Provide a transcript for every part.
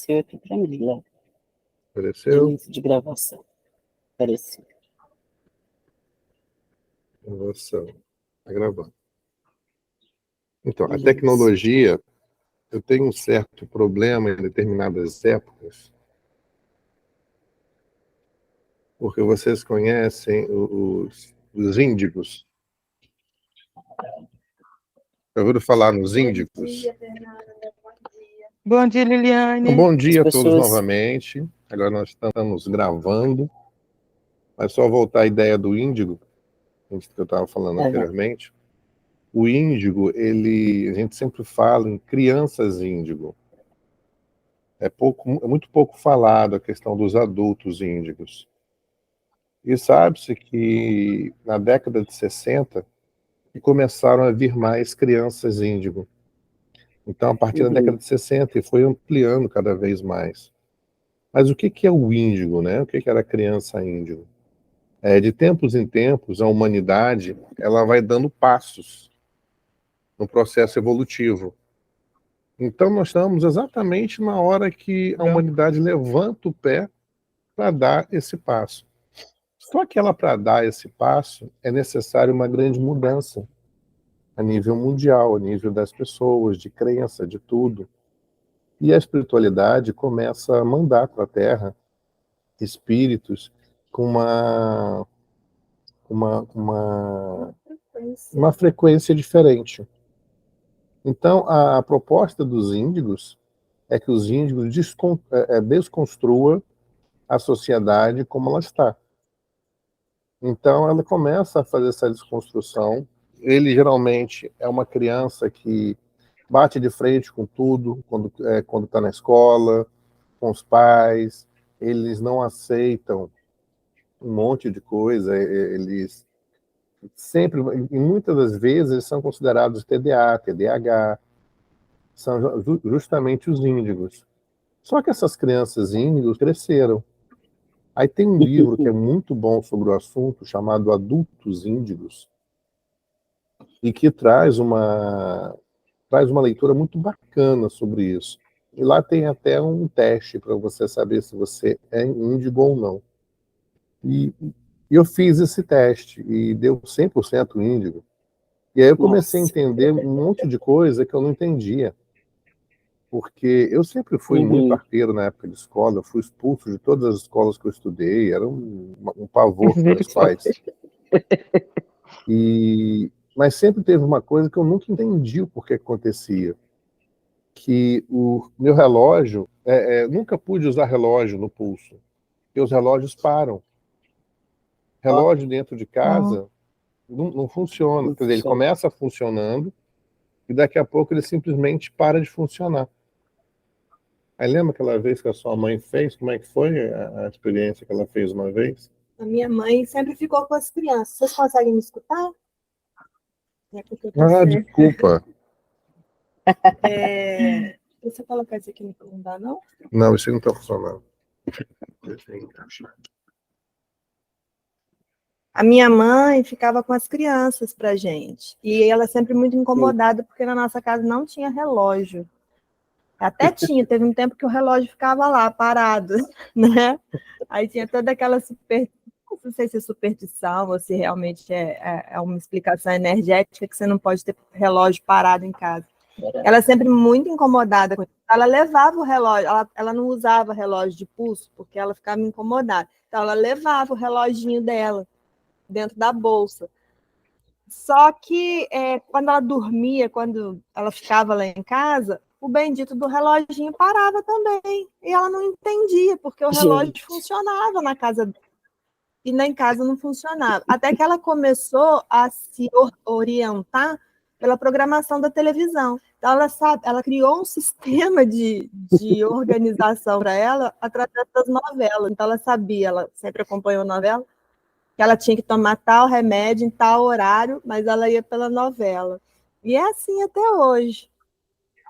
apareceu aqui para mim, Léo. Apareceu? Início de gravação. Apareceu. Gravação. Está gravando. Então, a Isso. tecnologia, eu tenho um certo problema em determinadas épocas, porque vocês conhecem os índigos. Já ouviram falar nos índigos? Bom dia, Liliane. Bom dia a As todos pessoas- novamente. Agora nós estamos gravando. Mas só voltar à ideia do índigo, que eu estava falando anteriormente. O índigo, a gente sempre fala em crianças índigo. É muito pouco falado a questão dos adultos índigos. E sabe-se que na década de 60 começaram a vir mais crianças índigo. Então, a partir da década de 60, e foi ampliando cada vez mais. Mas o que é o índigo, né? O que era a criança índigo? De tempos em tempos, a humanidade ela vai dando passos no processo evolutivo. Então, nós estamos exatamente na hora que a humanidade levanta o pé para dar esse passo. Só que para dar esse passo, é necessário uma grande mudança a nível mundial, a nível das pessoas, de crença, de tudo. E a espiritualidade começa a mandar para a Terra espíritos com uma frequência diferente. Então, a proposta dos índigos é que os índigos desconstrua a sociedade como ela está. Então, ela começa a fazer essa desconstrução. Ele, geralmente, é uma criança que bate de frente com tudo, quando está na escola, com os pais. Eles não aceitam um monte de coisa. Eles sempre, e muitas das vezes, eles são considerados TDA, TDAH. São justamente os índigos. Só que essas crianças índigos cresceram. Aí tem um livro que é muito bom sobre o assunto, chamado Adultos Índigos, e que traz uma leitura muito bacana sobre isso. E lá tem até um teste para você saber se você é índigo ou não. E eu fiz esse teste e deu 100% índigo. E aí eu comecei a entender um monte de coisa que eu não entendia. Porque eu sempre fui muito arteiro na época de escola, eu fui expulso de todas as escolas que eu estudei, era um pavor para os pais. Mas sempre teve uma coisa que eu nunca entendi o porquê acontecia. Que o meu relógio, nunca pude usar relógio no pulso, porque os relógios param. Relógio dentro de casa não funciona. Quer dizer, ele começa funcionando e daqui a pouco ele simplesmente para de funcionar. Aí lembra aquela vez que a sua mãe fez? Como é que foi a experiência que ela fez uma vez? A minha mãe sempre ficou com as crianças. Vocês conseguem me escutar? Desculpa. Você colocar isso aqui não dá, não? Não, isso não está funcionando. A minha mãe ficava com as crianças pra gente. E ela sempre muito incomodada, porque na nossa casa não tinha relógio. Até tinha, teve um tempo que o relógio ficava lá, parado, né? Aí tinha toda aquela não sei se é superstição ou se realmente é uma explicação energética que você não pode ter relógio parado em casa. Ela sempre muito incomodada com isso. Ela levava o relógio, ela não usava relógio de pulso, porque ela ficava incomodada. Então, ela levava o reloginho dela dentro da bolsa. Só que quando ela dormia, quando ela ficava lá em casa, o bendito do reloginho parava também. E ela não entendia, porque o relógio funcionava na casa dela. E na em casa não funcionava. Até que ela começou a se orientar pela programação da televisão. Então, ela criou um sistema de organização para ela através das novelas. Então, ela sabia, ela sempre acompanhou novela, que ela tinha que tomar tal remédio em tal horário, mas ela ia pela novela. E é assim até hoje.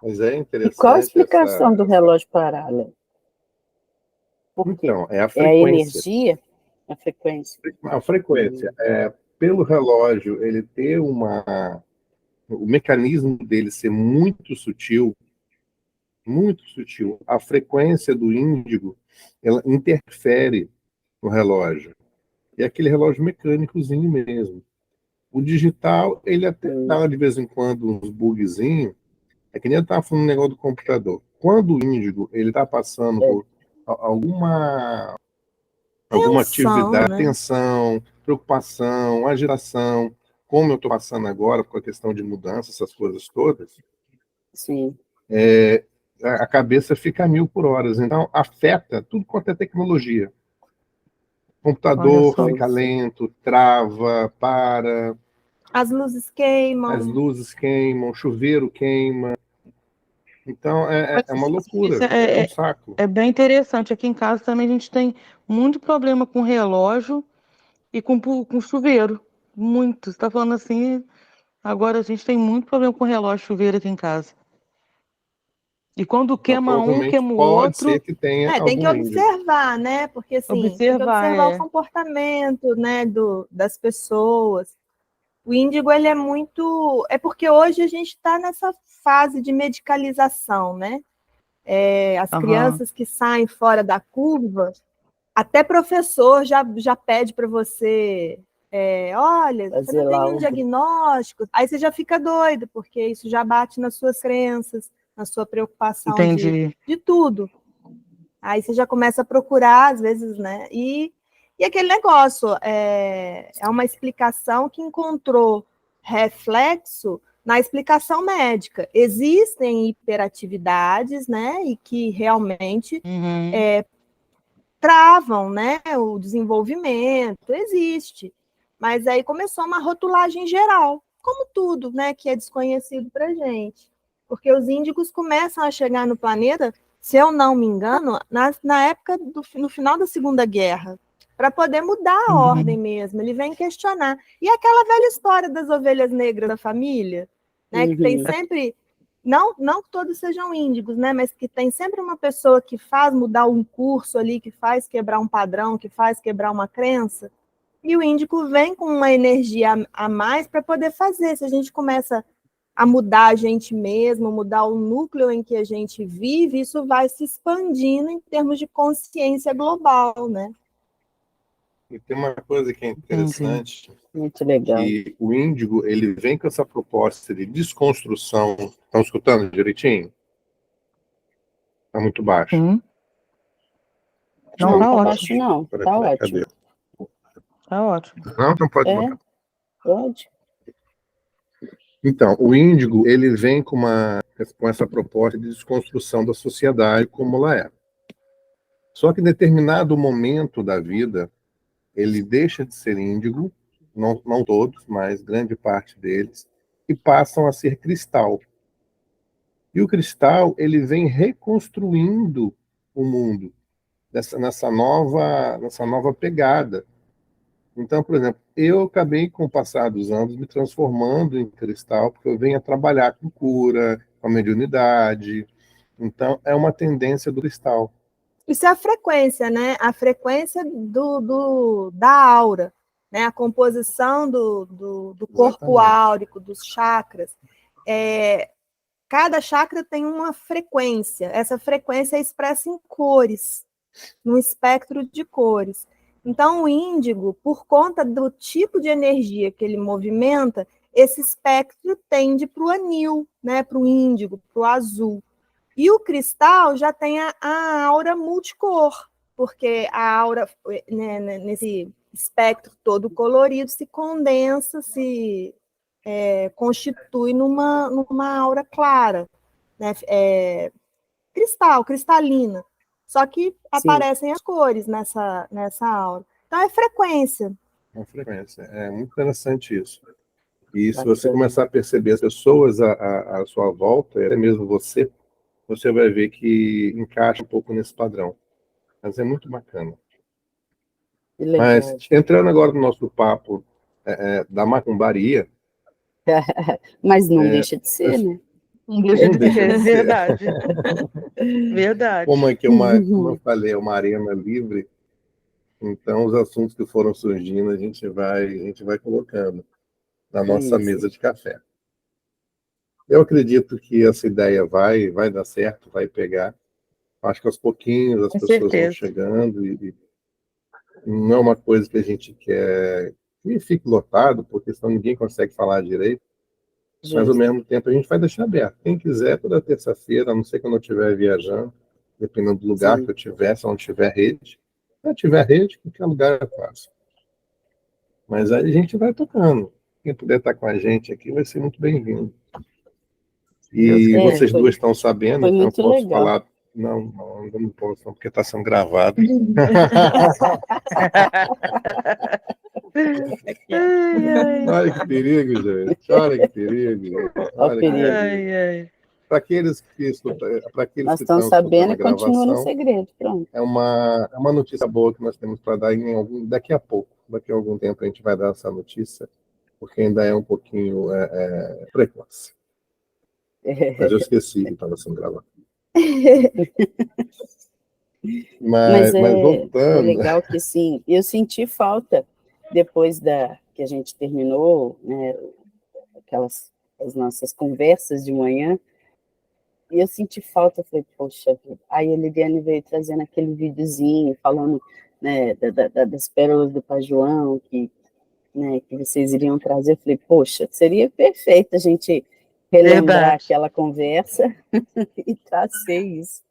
Mas é interessante. E qual a explicação do relógio parar, Léo? Então, é a frequência. É a energia? A frequência. A frequência. Pelo relógio, ele ter o mecanismo dele ser muito sutil, muito sutil. A frequência do índigo, ela interfere no relógio. E é aquele relógio mecânicozinho mesmo. O digital, ele até dá de vez em quando uns bugzinhos. É que nem eu estava falando um negócio do computador. Quando o índigo ele está passando por alguma Tensão, atividade, né? tensão, preocupação, agitação, como eu estou passando agora com a questão de mudança, essas coisas todas, Sim. a cabeça fica a 1000 por hora. Então, afeta tudo quanto é tecnologia. O Olha computador só. fica lento, trava, para, As luzes queimam. as luzes queimam, o chuveiro queima. Então, é uma loucura, Isso é um saco. é bem interessante. Aqui em casa também a gente tem muito problema com relógio e com chuveiro. Muito. Você está falando assim, agora a gente tem muito problema com relógio e chuveiro aqui em casa. E quando Então, queima um, provavelmente queima o pode ser outro. que tenha Tem que algum índigo. observar, né? Porque assim, tem que Observar, observar o comportamento, né, das pessoas. O índigo, ele é muito. É porque hoje a gente está nessa fase de medicalização, né? As Aham. crianças que saem fora da curva, até professor já pede para você. Olha, você Fazer não tem lá nenhum diagnóstico. Aí você já fica doido, porque isso já bate nas suas crenças, na sua preocupação Entendi. de tudo. Aí você já começa a procurar, às vezes, né? E aquele negócio, é uma explicação que encontrou reflexo na explicação médica. Existem hiperatividades, né? E que realmente Uhum. travam, né? O desenvolvimento, existe. Mas aí começou uma rotulagem geral, como tudo, né? Que é desconhecido para a gente. Porque os índigos começam a chegar no planeta, se eu não me engano, na época no final da Segunda Guerra, para poder mudar a ordem mesmo. Ele vem questionar. E aquela velha história das ovelhas negras da família, né? Que tem sempre, não que todos sejam índigos, né? Mas que tem sempre uma pessoa que faz mudar um curso ali, que faz quebrar um padrão, que faz quebrar uma crença. E o índico vem com uma energia a mais para poder fazer. Se a gente começa a mudar a gente mesmo, mudar o núcleo em que a gente vive, isso vai se expandindo em termos de consciência global, né? E tem uma coisa que é interessante, Muito legal. que o índigo ele vem com essa proposta de desconstrução. Estão escutando direitinho? Está muito baixo. Sim. Não, Não, tá tá ótimo. baixo, não. Peraí, Tá ótimo. cadê? Tá ótimo. Não, então pode botar. Pode. Então, o índigo ele vem com essa proposta de desconstrução da sociedade como ela é. Só que em determinado momento da vida, ele deixa de ser índigo, não todos, mas grande parte deles, e passam a ser cristal. E o cristal ele vem reconstruindo o mundo nessa nova pegada. Então, por exemplo, eu acabei, com o passar dos anos, me transformando em cristal, porque eu venho a trabalhar com cura, com a mediunidade. Então, é uma tendência do cristal. Isso é a frequência, né? A frequência da aura, né? A composição do corpo Exatamente. áurico, dos chakras. Cada chakra tem uma frequência. Essa frequência é expressa em cores, num espectro de cores. Então, o índigo, por conta do tipo de energia que ele movimenta, esse espectro tende para o anil, né? Para o índigo, para o azul. E o cristal já tem a aura multicor, porque a aura, né, nesse espectro todo colorido, se condensa, se constitui numa aura clara, né? Cristalina. Só que aparecem as cores nessa aura. Então, é frequência. É uma frequência. É muito interessante isso. E se você começar a perceber as pessoas à sua volta, até mesmo você vai ver que encaixa um pouco nesse padrão. Mas é muito bacana. Que legal. Mas, entrando agora no nosso papo da macumbaria... Mas não deixa de ser, né? Não deixa de deixa ser, de ser. verdade. Verdade. Como eu falei, é uma arena livre, então os assuntos que foram surgindo a gente vai colocando na nossa Isso. mesa de café. Eu acredito que essa ideia vai dar certo, vai pegar. Acho que aos pouquinhos as Com pessoas vão certeza. chegando e não é uma coisa que a gente quer que fique lotado, porque senão ninguém consegue falar direito, mas ao Justo. mesmo tempo a gente vai deixar aberto. Quem quiser, toda terça-feira, a não ser quando eu estiver viajando, dependendo do lugar Sim. que eu estiver, se eu não tiver rede. Se eu tiver rede, qualquer lugar eu faço. Mas aí a gente vai tocando. Quem puder estar com a gente aqui vai ser muito bem-vindo. Deus E quiser. vocês duas estão sabendo, Foi então eu muito posso legal. falar. Não, não posso, não, porque está sendo gravado. Ai, ai, Olha que perigo, gente. Olha que perigo. Olha o Olha que perigo. perigo. ai, ai. Para aqueles que Nós estão estamos escutando sabendo a e continua no gravação, segredo. Pronto. é uma notícia boa que nós temos para dar daqui a pouco. Daqui a algum tempo a gente vai dar essa notícia, porque ainda é um pouquinho precoce. Mas eu esqueci que estava sendo gravado. Mas Mas é voltando, legal que, sim, eu senti falta, depois que a gente terminou, né, as nossas conversas de manhã, e eu senti falta, eu falei, poxa, aí a Eliane veio trazendo aquele videozinho, falando, né, das pérolas do Pai João, né, que vocês iriam trazer, eu falei, poxa, seria perfeito a gente relembrar Verdade. aquela conversa e trazer isso.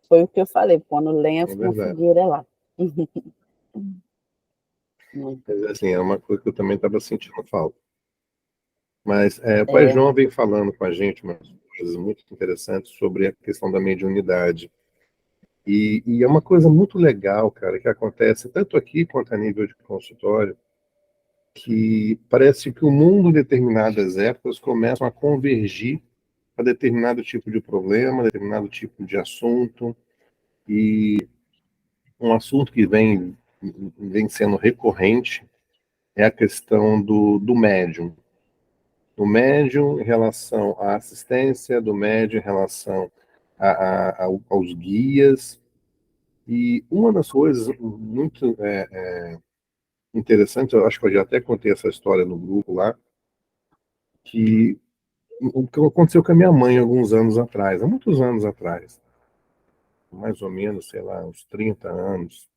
Foi o que eu falei, pondo lenha é na verdade. fogueira lá. Mas, assim, é uma coisa que eu também estava sentindo falta. Mas o Pai É, João vem falando com a gente umas coisas muito interessantes sobre a questão da mediunidade. E é uma coisa muito legal, cara, que acontece tanto aqui quanto a nível de consultório, que parece que o mundo, em determinadas épocas, começam a convergir para determinado tipo de problema, determinado tipo de assunto, e um assunto que vem sendo recorrente é a questão do médium. Do médium em relação à assistência, do médium em relação aos guias. E uma das coisas muito interessantes, eu acho que eu já até contei essa história no grupo lá, que o que aconteceu com a minha mãe alguns anos atrás, há muitos anos atrás, mais ou menos, sei lá, uns 30 anos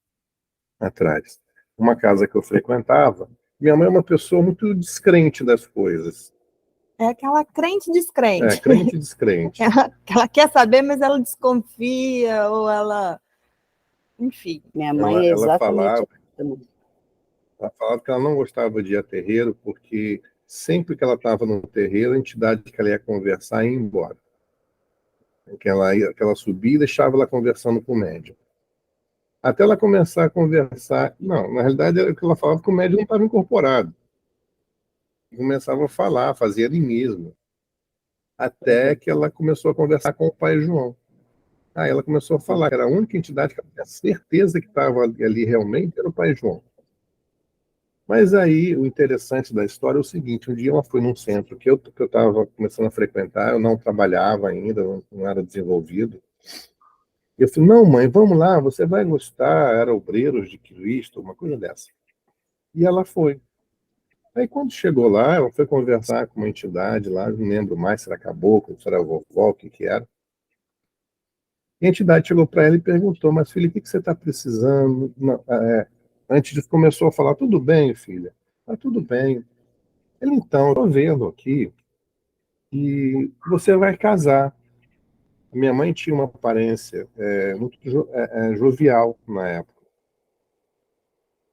atrás. Uma casa que eu frequentava, minha mãe é uma pessoa muito descrente das coisas. É aquela crente descrente. Crente e descrente. Ela quer saber, mas ela desconfia, ou ela. Enfim. minha Ela, mãe é ela exatamente falava, assim também. ela falava que ela não gostava de ir a terreiro, porque sempre que ela estava no terreiro, a entidade que ela ia conversar ia embora. Que ela subia e deixava ela conversando com o médium. Até ela começar a conversar. Não, na realidade, era o que ela falava que o médium não estava incorporado. Começava a falar, fazia ali mesmo. Até que ela começou a conversar com o pai João. Aí ela começou a falar que era a única entidade que ela tinha certeza que estava ali realmente era o pai João. Mas aí o interessante da história é o seguinte: um dia ela foi num centro que eu estava começando a frequentar, eu não trabalhava ainda, não era desenvolvido. Eu falei, não, mãe, vamos lá, você vai gostar, era Obreiros de Cristo, uma coisa dessa. E ela foi. Aí quando chegou lá, ela foi conversar com uma entidade lá, não lembro mais se era caboclo, se era vovó, o que era. E a entidade chegou para ela e perguntou, mas filha, o que você está precisando? Não, antes disso começou a falar, tudo bem, filha, tá tudo bem. Ele, então, estou vendo aqui que você vai casar. Minha mãe tinha uma aparência muito jovial na época.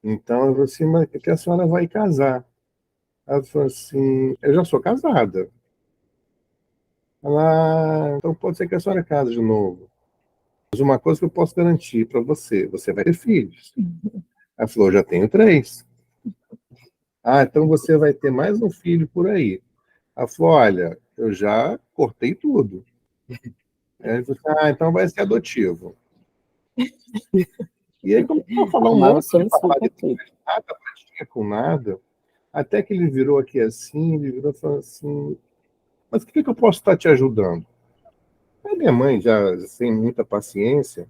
Então, eu falei assim, mas que a senhora vai casar? Ela falou assim, eu já sou casada. Ela, então pode ser que a senhora case de novo. Mas uma coisa que eu posso garantir para você, você vai ter filhos. Ela falou, eu já tenho 3. Ah, então você vai ter mais um filho por aí. Ela falou, olha, eu já cortei tudo. Aí ele falou, então vai ser adotivo. E aí começou a falar um Arrumava monte de solução para barbaridade, tudo. nada batia com nada, até que ele virou aqui assim, ele virou e falou assim, mas o que eu posso estar te ajudando? Aí minha mãe, já sem muita paciência,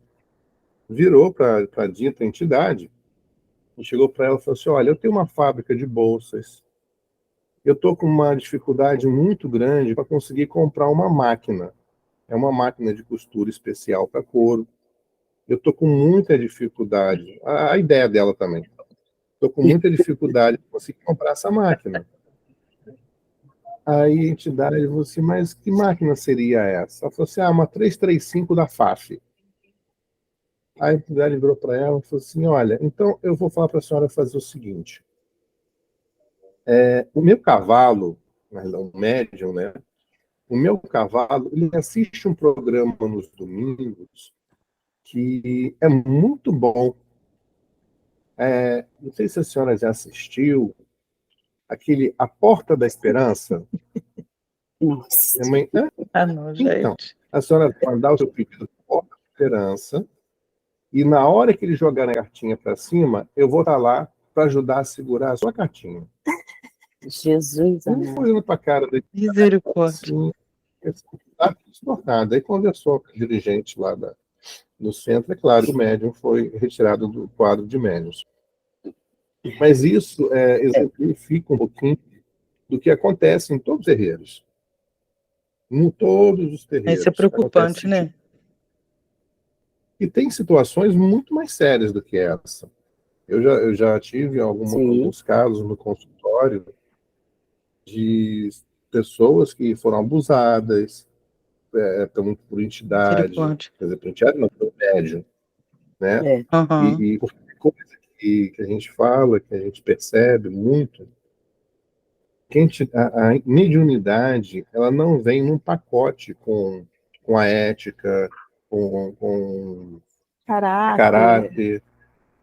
virou para a dita entidade e chegou para ela e falou assim, olha, eu tenho uma fábrica de bolsas eu estou com uma dificuldade muito grande para conseguir comprar uma máquina. É uma máquina de costura especial para couro. Eu estou com muita dificuldade. A ideia dela também. Estou com muita dificuldade de conseguir comprar essa máquina. Aí a entidade falou assim, mas que máquina seria essa? Ela falou assim, uma 335 da FAF. Aí a entidade virou para ela e falou assim, olha, então eu vou falar para a senhora fazer o seguinte. O meu cavalo, o médium, né? O meu cavalo, ele assiste um programa nos domingos que é muito bom. Não sei se a senhora já assistiu aquele A Porta da Esperança. Nossa. Minha mãe, não, então, gente. a senhora vai mandar o seu pedido para a Porta da Esperança e na hora que ele jogar a cartinha para cima, eu vou estar lá para ajudar a segurar a sua cartinha. Jesus amado. Olhando para a cara dele, Misericórdia. assim, desnornado. Aí conversou com o dirigente lá no centro, é claro, o médium foi retirado do quadro de médiuns. Mas isso exemplifica um pouquinho do que acontece em todos os terreiros. Em todos os terreiros. Isso é preocupante, né? E tem situações muito mais sérias do que essa. Eu já tive alguns casos no consultório de pessoas que foram abusadas por entidade, quer dizer, por entidade não, por médium, né? E coisa que a gente fala, que a gente percebe muito, que a mediunidade, ela não vem num pacote com a ética, com caráter.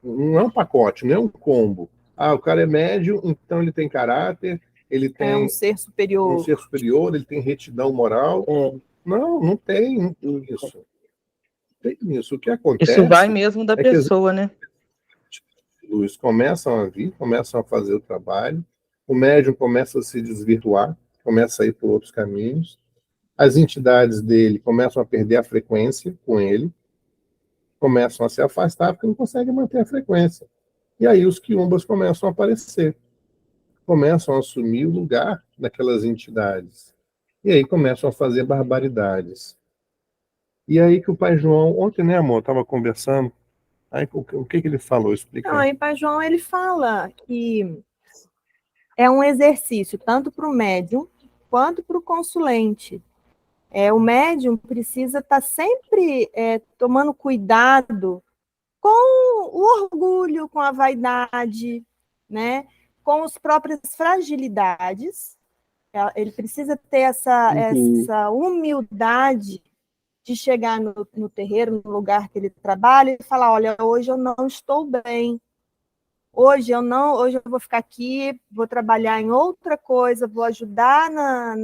Não é um pacote, não é um combo. O cara é médium, então ele tem caráter, ele tem um ser superior, ele tem retidão moral. Não tem isso. Tem isso. O que acontece... Isso vai mesmo da pessoa, né? Luz começam a vir, começam a fazer o trabalho, o médium começa a se desvirtuar, começa a ir por outros caminhos, as entidades dele começam a perder a frequência com ele, começam a se afastar porque não conseguem manter a frequência. E aí os quiumbas começam a aparecer, começam a assumir o lugar daquelas entidades. E aí começam a fazer barbaridades. E aí que o Pai João, ontem, né, amor, estava conversando, aí o que ele falou? Explica. Não, aí o Pai João, ele fala que é um exercício tanto para o médium quanto para o consulente. O médium precisa estar sempre tomando cuidado com o orgulho, com a vaidade, né? Com as próprias fragilidades. Ele precisa ter essa humildade de chegar no terreiro, no lugar que ele trabalha, e falar, olha, hoje eu não estou bem, hoje eu vou ficar aqui, vou trabalhar em outra coisa, vou ajudar na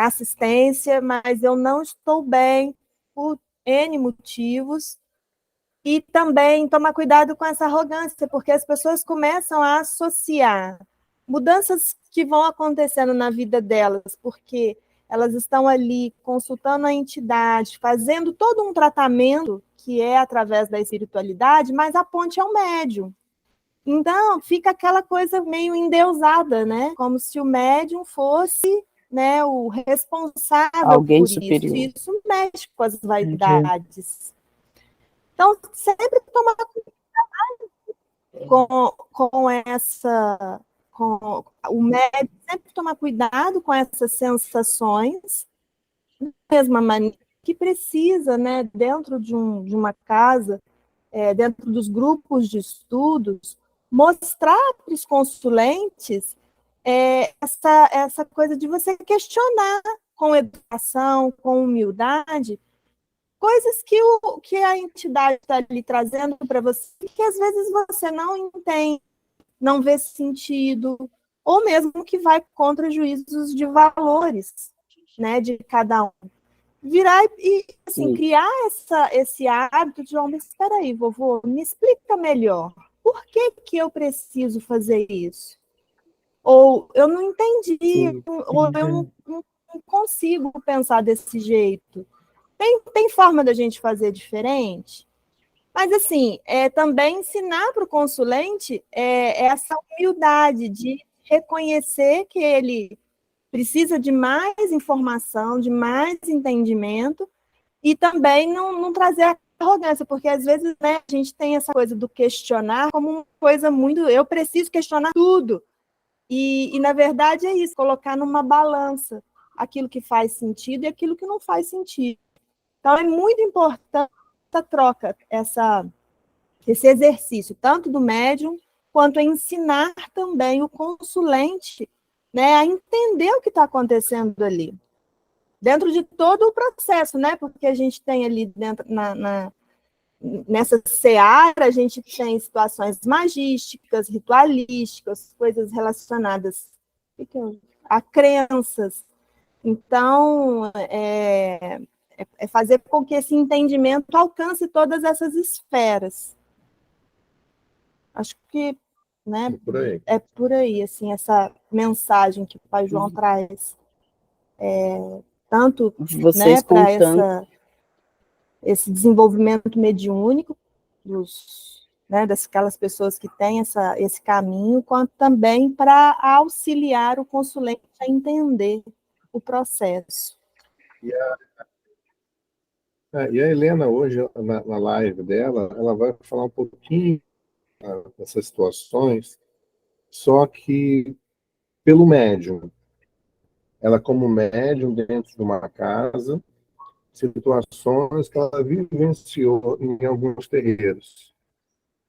assistência, mas eu não estou bem por N motivos. E também tomar cuidado com essa arrogância, porque as pessoas começam a associar mudanças que vão acontecendo na vida delas, porque elas estão ali consultando a entidade, fazendo todo um tratamento que é através da espiritualidade, mas a ponte é o médium. Então, fica aquela coisa meio endeusada, né? Como se o médium fosse, né, o responsável alguém por superior. isso. Isso mexe com as vaidades. Então, sempre tomar cuidado com o médico, sempre tomar cuidado com essas sensações, da mesma maneira que precisa, né, dentro de uma casa, dentro dos grupos de estudos, mostrar para os consulentes essa coisa de você questionar com educação, com humildade, coisas que a entidade está ali trazendo para você, que às vezes você não entende, não vê sentido, ou mesmo que vai contra juízos de valores, né, de cada um. Virar e assim, criar esse hábito de, mas espera aí, vovô, me explica melhor. Por que eu preciso fazer isso? Ou eu não entendi, ou eu não consigo pensar desse jeito. Tem forma da gente fazer diferente? Mas, assim, também ensinar para o consulente essa humildade de reconhecer que ele precisa de mais informação, de mais entendimento, e também não trazer arrogância, porque às vezes, né, a gente tem essa coisa do questionar como uma coisa muito, eu preciso questionar tudo, e na verdade é isso, colocar numa balança aquilo que faz sentido e aquilo que não faz sentido. Então é muito importante essa troca, esse exercício, tanto do médium, quanto a ensinar também o consulente, né, a entender o que está acontecendo ali, dentro de todo o processo, né, porque a gente tem ali dentro, nessa seara, a gente tem situações magísticas, ritualísticas, coisas relacionadas a crenças. Então, é fazer com que esse entendimento alcance todas essas esferas. Acho que, né, é por aí, assim, essa mensagem que o Pai João traz. Tanto, né, para esse desenvolvimento mediúnico daquelas pessoas que têm esse caminho, quanto também para auxiliar o consulente a entender o processo. E a Helena, hoje, na live dela, ela vai falar um pouquinho dessas situações, só que pelo médium. Ela, como médium dentro de uma casa, situações que ela vivenciou em alguns terreiros.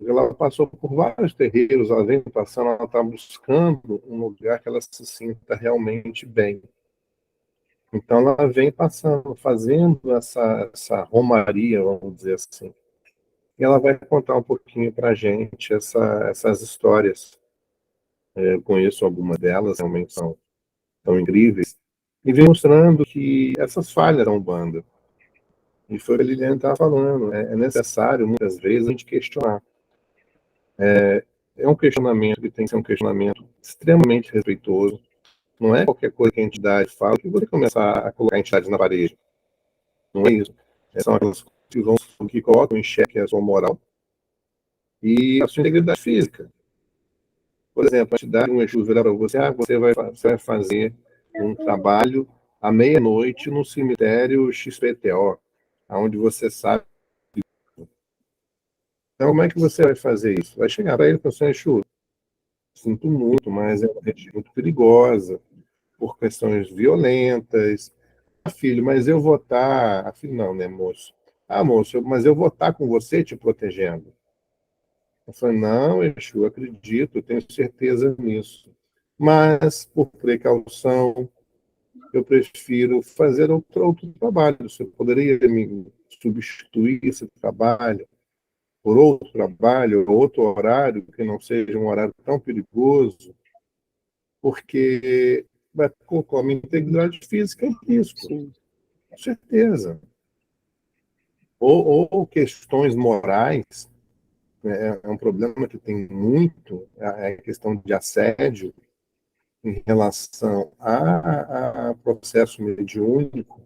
Ela passou por vários terreiros, ela vem passando, ela está buscando um lugar que ela se sinta realmente bem. Então, ela vem passando, fazendo essa romaria, vamos dizer assim. E ela vai contar um pouquinho para a gente essas histórias. Eu conheço algumas delas, realmente são incríveis. E vem mostrando que essas falhas da Umbanda. E foi o que a Liliane estava falando. É necessário, muitas vezes, a gente questionar. É um questionamento que tem que ser um questionamento extremamente respeitoso. Não é qualquer coisa que a entidade fala que você começar a colocar a entidade na parede. Não é isso. São aquelas que colocam em xeque a sua moral e a sua integridade física. Por exemplo, a entidade, um Exu virar para você, você vai fazer um trabalho à meia-noite no cemitério XPTO, onde você sabe. Então, como é que você vai fazer isso? Vai chegar para ele e falar assim, Exu, sinto muito, mas é uma região muito perigosa, por questões violentas. Ah, filho, mas eu vou estar... Ah, filho, não, né, moço? Ah, moço, mas eu vou estar com você te protegendo. Eu falei, não, Exu, eu acredito, eu tenho certeza nisso. Mas, por precaução, eu prefiro fazer outro trabalho. Você poderia me substituir esse trabalho por outro trabalho, outro horário, que não seja um horário tão perigoso, porque vai colocar a minha integridade física em risco. Sim. Com certeza. Ou questões morais, é um problema que tem muito, é a questão de assédio em relação a processo mediúnico,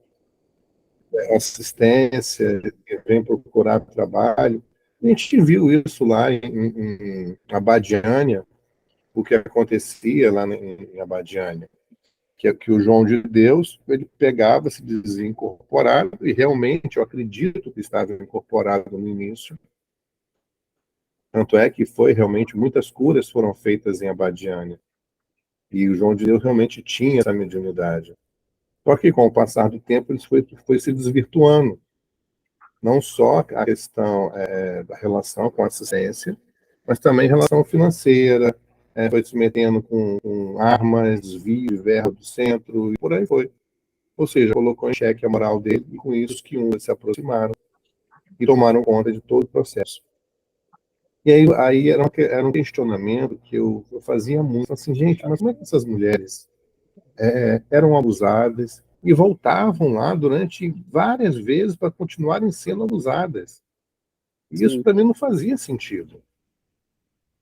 assistência, vem procurar trabalho. A gente viu isso lá em Abadiânia, o que acontecia lá em Abadiânia, que o João de Deus, ele pegava, se dizia incorporado, e realmente eu acredito que estava incorporado no início. Tanto é que realmente muitas curas foram feitas em Abadiânia. E o João de Deus realmente tinha essa mediunidade. Só que com o passar do tempo ele foi se desvirtuando. Não só a questão da relação com a assistência, mas também a relação financeira, foi se metendo com armas, desvio, verba do centro, e por aí foi. Ou seja, colocou em xeque a moral dele, e com isso que uns se aproximaram e tomaram conta de todo o processo. E aí era um questionamento que eu fazia muito, assim, gente, mas como é que essas mulheres eram abusadas e voltavam lá durante várias vezes para continuarem sendo abusadas? E isso para mim não fazia sentido.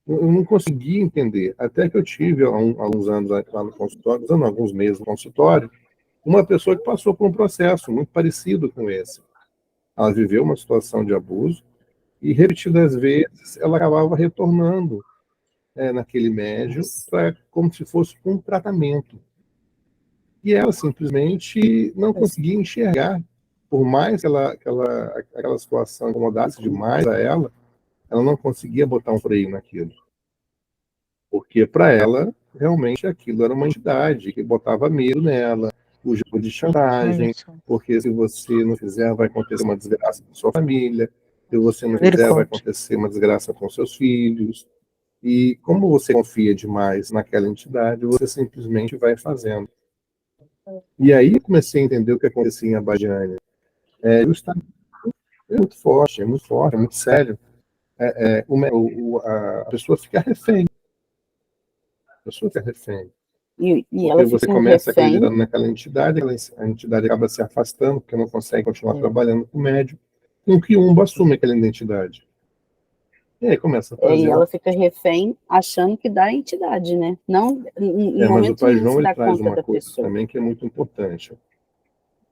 Eu não conseguia entender. Até que eu tive, há alguns anos lá no consultório, alguns meses no consultório, uma pessoa que passou por um processo muito parecido com esse. Ela viveu uma situação de abuso e, repetidas vezes, ela acabava retornando naquele médium, como se fosse um tratamento. E ela simplesmente não conseguia enxergar, por mais que aquela situação incomodasse demais a ela não conseguia botar um freio naquilo. Porque para ela, realmente, aquilo era uma entidade que botava medo nela, o jogo de chantagem, porque se você não fizer, vai acontecer uma desgraça com sua família, se você não fizer, vai acontecer uma desgraça com seus filhos. E como você confia demais naquela entidade, você simplesmente vai fazendo. E aí eu comecei a entender o que acontecia em Abadiânia. É muito forte, é muito sério. A pessoa fica refém. E Porque ela você fica começa refém. acreditando naquela entidade, a entidade acaba se afastando, porque não consegue continuar trabalhando com o médium, e o quiumba assume aquela identidade. E aí começa a fazer. E ela fica refém, achando que dá a entidade, né? Não, em mas o momento Pai nenhum João se ele dá traz conta uma da coisa pessoa. também que é muito importante.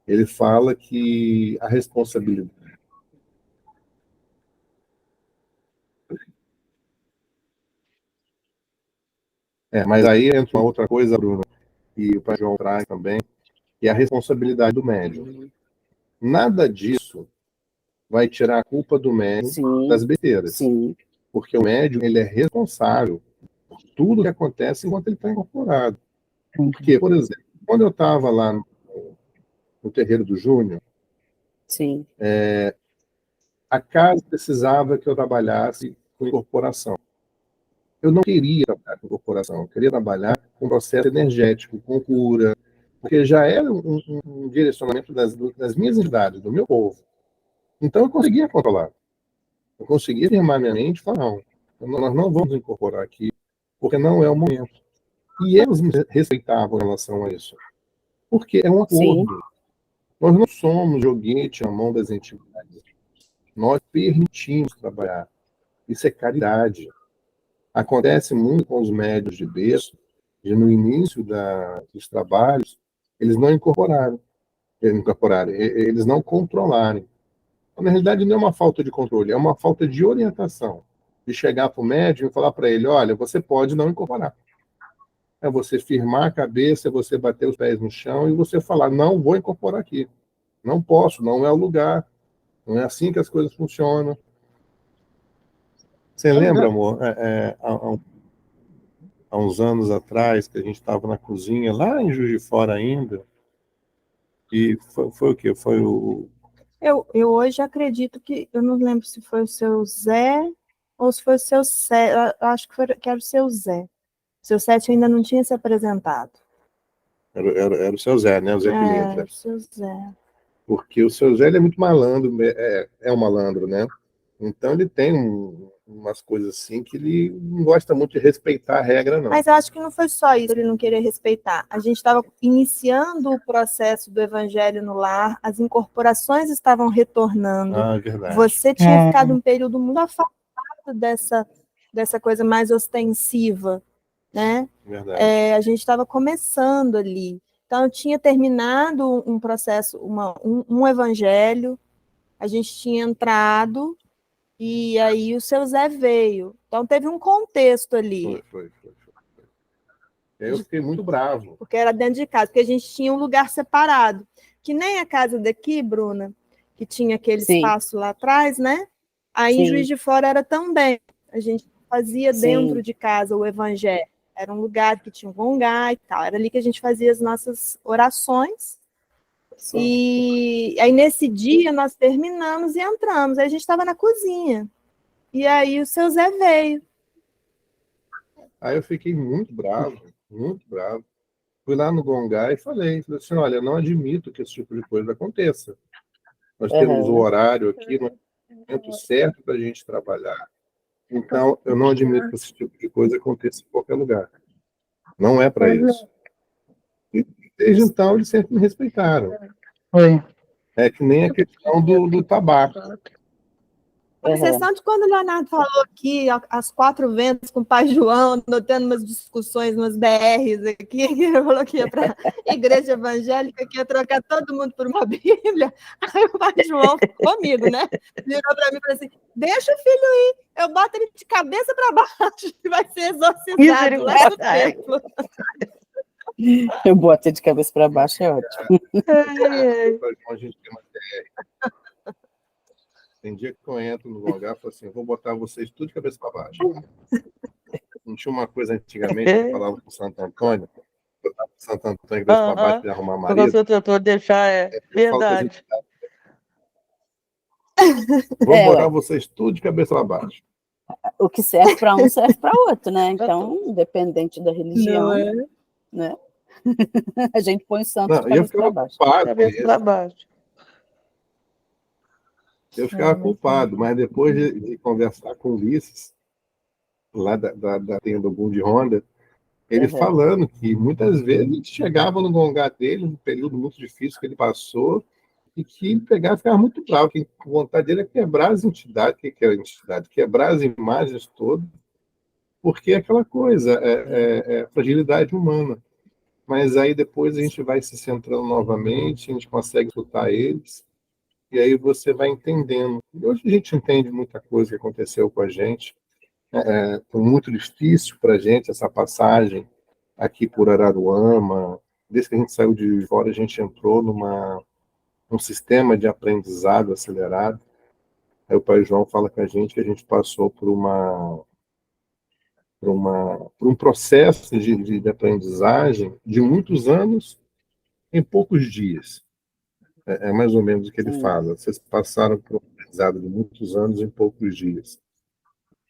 Ele fala que a responsabilidade. Mas aí entra uma outra coisa, Bruno, e o Pai João traz também, que é a responsabilidade do médium. Nada disso vai tirar a culpa do médium das besteiras. Sim. Porque o médium ele é responsável por tudo que acontece enquanto ele está incorporado. Porque, por exemplo, quando eu estava lá no terreiro do Júnior, Sim. A casa precisava que eu trabalhasse com incorporação. Eu não queria trabalhar com incorporação, eu queria trabalhar com processo energético, com cura, porque já era um direcionamento das minhas entidades, do meu povo. Então eu conseguia controlar. Eu conseguia firmar minha mente e falar, não, nós não vamos incorporar aqui, porque não é o momento. E eles me respeitavam em relação a isso. Porque é um acordo. Sim. Nós não somos joguete na mão das entidades. Nós permitimos trabalhar. Isso é caridade. Acontece muito com os médios de berço, e no início dos trabalhos, eles não incorporaram, eles não controlarem. Então, na realidade, não é uma falta de controle, é uma falta de orientação. De chegar para o médium e falar para ele, olha, você pode não incorporar. É você firmar a cabeça, é você bater os pés no chão e você falar, não vou incorporar aqui. Não posso, não é o lugar. Não é assim que as coisas funcionam. Você lembra, amor, há uns anos atrás, que a gente estava na cozinha, lá em Juiz de Fora ainda, e foi o quê? Foi o... Eu hoje acredito que, eu não lembro se foi o seu Zé ou se foi o seu Sete, acho que era o seu Zé. O seu Sete ainda não tinha se apresentado. Era o seu Zé, né? O Zé Pilintra. O seu Zé. Porque o seu Zé ele é muito malandro, é um malandro, né? Então ele tem umas coisas assim que ele não gosta muito de respeitar a regra, não. Mas eu acho que não foi só isso, ele não querer respeitar. A gente estava iniciando o processo do Evangelho no Lar, as incorporações estavam retornando. Ah, é verdade. Você tinha ficado um período muito afastado dessa coisa mais ostensiva, né? Verdade. A gente estava começando ali. Então, eu tinha terminado um processo, um Evangelho, a gente tinha entrado, e aí o seu Zé veio. Então, teve um contexto ali. Foi. Eu fiquei muito bravo. Porque era dentro de casa, porque a gente tinha um lugar separado. Que nem a casa daqui, Bruna, que tinha aquele espaço lá atrás, né? Aí em Juiz de Fora era também. A gente fazia dentro de casa o Evangelho. Era um lugar que tinha um gongá e tal. Era ali que a gente fazia as nossas orações. E aí, nesse dia, nós terminamos e entramos. Aí a gente estava na cozinha. E aí o seu Zé veio. Aí eu fiquei muito bravo. Fui lá no Gongá e falei assim, olha, eu não admito que esse tipo de coisa aconteça. Nós temos o horário aqui, no momento certo para a gente trabalhar. Então, eu não admito que esse tipo de coisa aconteça em qualquer lugar. Não é para isso. E desde então, eles sempre me respeitaram. É que nem a questão do tabaco. Com exceção de quando o Leonardo falou aqui, às 4 ventos, com o pai João, tendo umas discussões, umas BRs aqui, que ele falou que ia para a igreja evangélica, que ia trocar todo mundo por uma Bíblia. Aí o pai João comigo, né? Virou para mim e falou assim: deixa o filho ir, Eu boto ele de cabeça para baixo e vai ser exorcizado lá no templo. Eu boto ele de cabeça para baixo, é ótimo. A gente tem uma ideia. Tem dia que eu entro no lugar e falo assim, vou botar vocês tudo de cabeça para baixo. Não tinha uma coisa antigamente que eu falava com o Santo Antônio, botar o Santo Antônio de cabeça para baixo para arrumar marido. Você tentou deixar, verdade. Vou botar vocês tudo de cabeça para baixo. O que serve para um serve para outro, né? Então, independente da religião, né? A gente põe o santo de cabeça para baixo. Cabeça para baixo. Eu ficava culpado, mas depois de conversar com o Ulisses, lá da tenda Boom de Honda, ele falando que muitas vezes a gente chegava no gongá dele, num período muito difícil que ele passou, e que ele pegava e ficava muito bravo, que a vontade dele é quebrar as entidades, que é a entidade, quebrar as imagens todas, porque é aquela coisa, é fragilidade humana. Mas aí depois a gente vai se centrando novamente, a gente consegue escutar eles, e aí você vai entendendo. E hoje a gente entende muita coisa que aconteceu com a gente. Foi muito difícil para a gente essa passagem aqui por Araruama. Desde que a gente saiu de fora, a gente entrou num sistema de aprendizado acelerado. Aí o pai João fala com a gente que a gente passou por um processo de aprendizagem de muitos anos em poucos dias. É mais ou menos o que ele fala. Vocês passaram por um aprendizado de muitos anos em poucos dias.